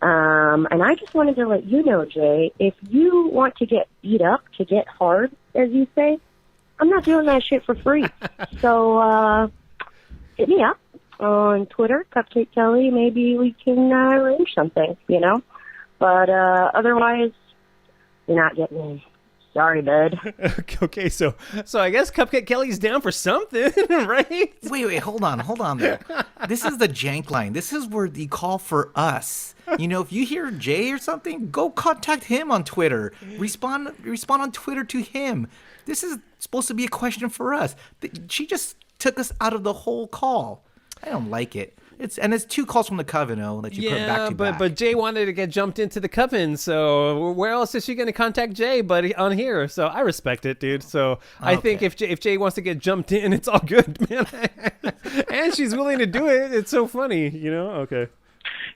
Speaker 14: And I just wanted to let you know, Jay, if you want to get beat up, to get hard, as you say, I'm not doing that shit for free. So hit me up on Twitter, Cupcake Kelly. Maybe we can arrange something, But otherwise, you're not getting in. Sorry, bud.
Speaker 2: Okay, so I guess Cupcake Kelly's down for something, right?
Speaker 4: Wait, hold on there. This is the Jank line. This is where you call for us. If you hear Jay or something, go contact him on Twitter. Respond on Twitter to him. This is supposed to be a question for us. She just took us out of the whole call. I don't like it. It's two calls from the Coven, that you put back to back.
Speaker 2: But Jay wanted to get jumped into the Coven, so where else is she going to contact Jay but on here? So I respect it, dude. So I think if Jay wants to get jumped in, it's all good, man. And she's willing to do it. It's so funny, Okay.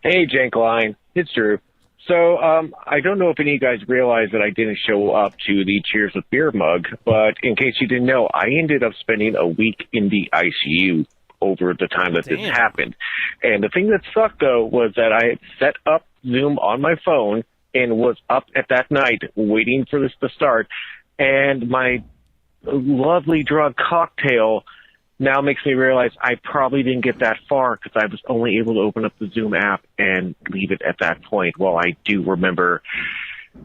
Speaker 15: Hey, Jank Line. It's Drew. So I don't know if any of you guys realize that I didn't show up to the Cheers with Beer mug, but in case you didn't know, I ended up spending a week in the ICU over the time that this happened. And the thing that sucked, though, was that I had set up Zoom on my phone and was up at that night waiting for this to start. And my lovely drug cocktail now makes me realize I probably didn't get that far because I was only able to open up the Zoom app and leave it at that point. Well, I do remember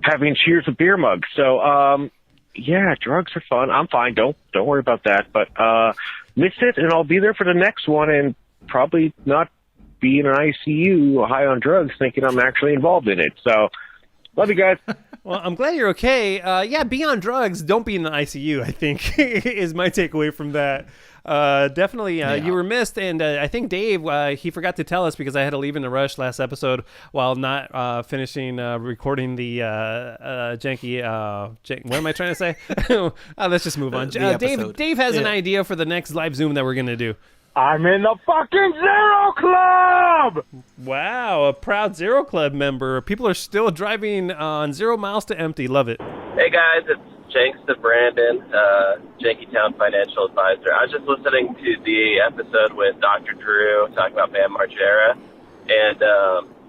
Speaker 15: having Cheers with Beer mug. So, yeah, drugs are fun. I'm fine. Don't worry about that. But missed it, and I'll be there for the next one and probably not be in an ICU high on drugs thinking I'm actually involved in it. So, love you guys.
Speaker 2: Well, I'm glad you're okay. Yeah, be on drugs. Don't be in the ICU, I think, is my takeaway from that. Definitely, you were missed, and I think Dave, he forgot to tell us because I had to leave in a rush last episode while not finishing recording the Janky. What am I trying to say? Let's just move on. Dave has an idea for the next live Zoom that we're going to do.
Speaker 16: I'm in the fucking Zero Club!
Speaker 2: Wow, a proud Zero Club member. People are still driving on 0 miles to empty. Love it.
Speaker 17: Hey guys, it's Janky Brandon, Jankytown Financial Advisor. I was just listening to the episode with Dr. Drew talking about Bam Margera, and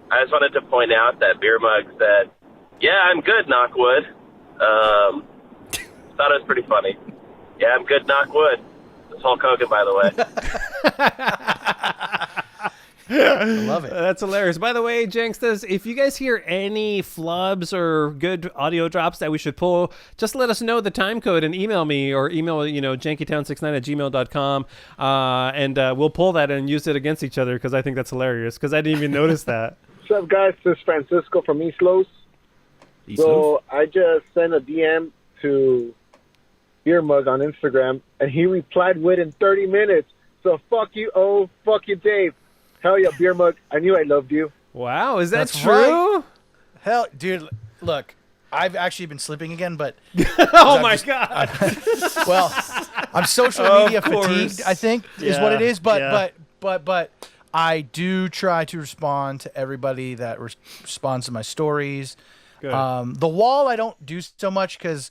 Speaker 17: I just wanted to point out that Beer Mug said, "Yeah, I'm good, knock wood." Thought it was pretty funny. Yeah, I'm good, knock wood. It's Hulk Hogan, by the way.
Speaker 3: I love it.
Speaker 2: That's hilarious. By the way, Jankstas, if you guys hear any flubs or good audio drops that we should pull, just let us know the time code and email me or email, jankytown69@gmail.com, and we'll pull that and use it against each other because I think that's hilarious because I didn't even notice that.
Speaker 16: What's up, guys? This is Francisco from East Los. So I just sent a DM to Beer Mug on Instagram, and he replied within 30 minutes. So fuck you, fuck you, Dave. Hell yeah, Beer Mug. I knew I loved you.
Speaker 2: Wow, is that
Speaker 3: That's
Speaker 2: true?
Speaker 3: right. Hell, dude, look, I've actually been sleeping again, but...
Speaker 2: Oh, my God.
Speaker 3: Well, I'm social media fatigued, I think, is what it is. But I do try to respond to everybody that responds to my stories.
Speaker 2: Good.
Speaker 3: The wall I don't do so much because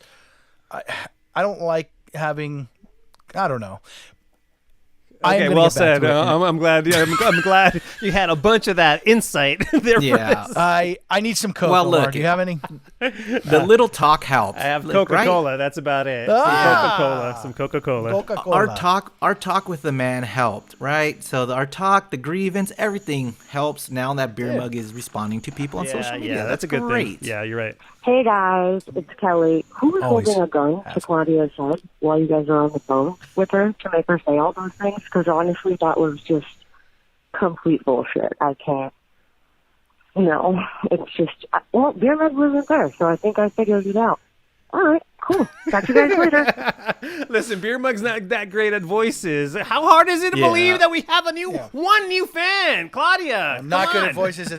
Speaker 3: I don't like having... I don't know.
Speaker 2: Okay, well said. I'm glad. I'm glad you had a bunch of that insight there.
Speaker 4: Yeah,
Speaker 2: for us.
Speaker 3: I need some Coke.
Speaker 4: Well, look,
Speaker 3: do you have any?
Speaker 4: The little talk helps.
Speaker 2: I have Coca-Cola. Right? That's about it. Some Coca-Cola.
Speaker 4: Our talk with the man helped, right? So our talk, the grievance, everything helps. Now that Beer Mug is responding to people on social media.
Speaker 2: Yeah, that's a good
Speaker 4: great
Speaker 2: thing. Yeah, you're right.
Speaker 14: Hey guys, it's Kelly. Who was holding a gun to Claudia's head while you guys are on the phone with her to make her say all those things? Because honestly, that was just complete bullshit. I can't. No, it's just. Well, Beer Mug wasn't there, so I think I figured it out. All right, cool. Talk to you guys later.
Speaker 2: Listen, Beer Mug's not that great at voices. How hard is it to believe that we have one new fan, Claudia?
Speaker 3: I'm not good at voices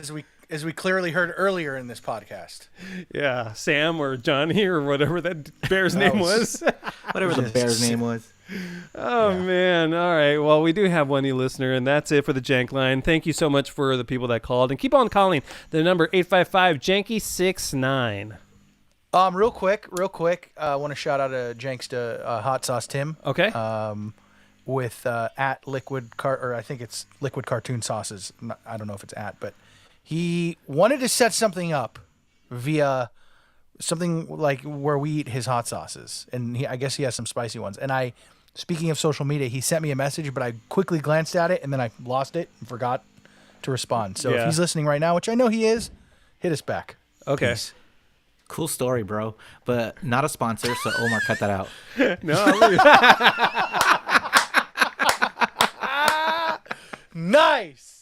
Speaker 3: as we clearly heard earlier in this podcast.
Speaker 2: Yeah, Sam or Johnny or whatever that bear's name was.
Speaker 4: Whatever the bear's name was.
Speaker 2: Oh, man. All right. Well, we do have one new listener, and that's it for the Jank line. Thank you so much for the people that called. And keep on calling. The number 855-JANKY69.
Speaker 3: Real quick. I want to shout out to Janks to Hot Sauce Tim.
Speaker 2: Okay.
Speaker 3: With at or I think it's Liquid Cartoon Sauces. I don't know if it's at, but he wanted to set something up via something like where we eat his hot sauces, and I guess he has some spicy ones. And speaking of social media, he sent me a message, but I quickly glanced at it and then I lost it and forgot to respond. So if he's listening right now, which I know he is, hit us back.
Speaker 2: Okay.
Speaker 3: Peace.
Speaker 4: Cool story, bro. But not a sponsor, so Omar, cut that out.
Speaker 3: No. Nice.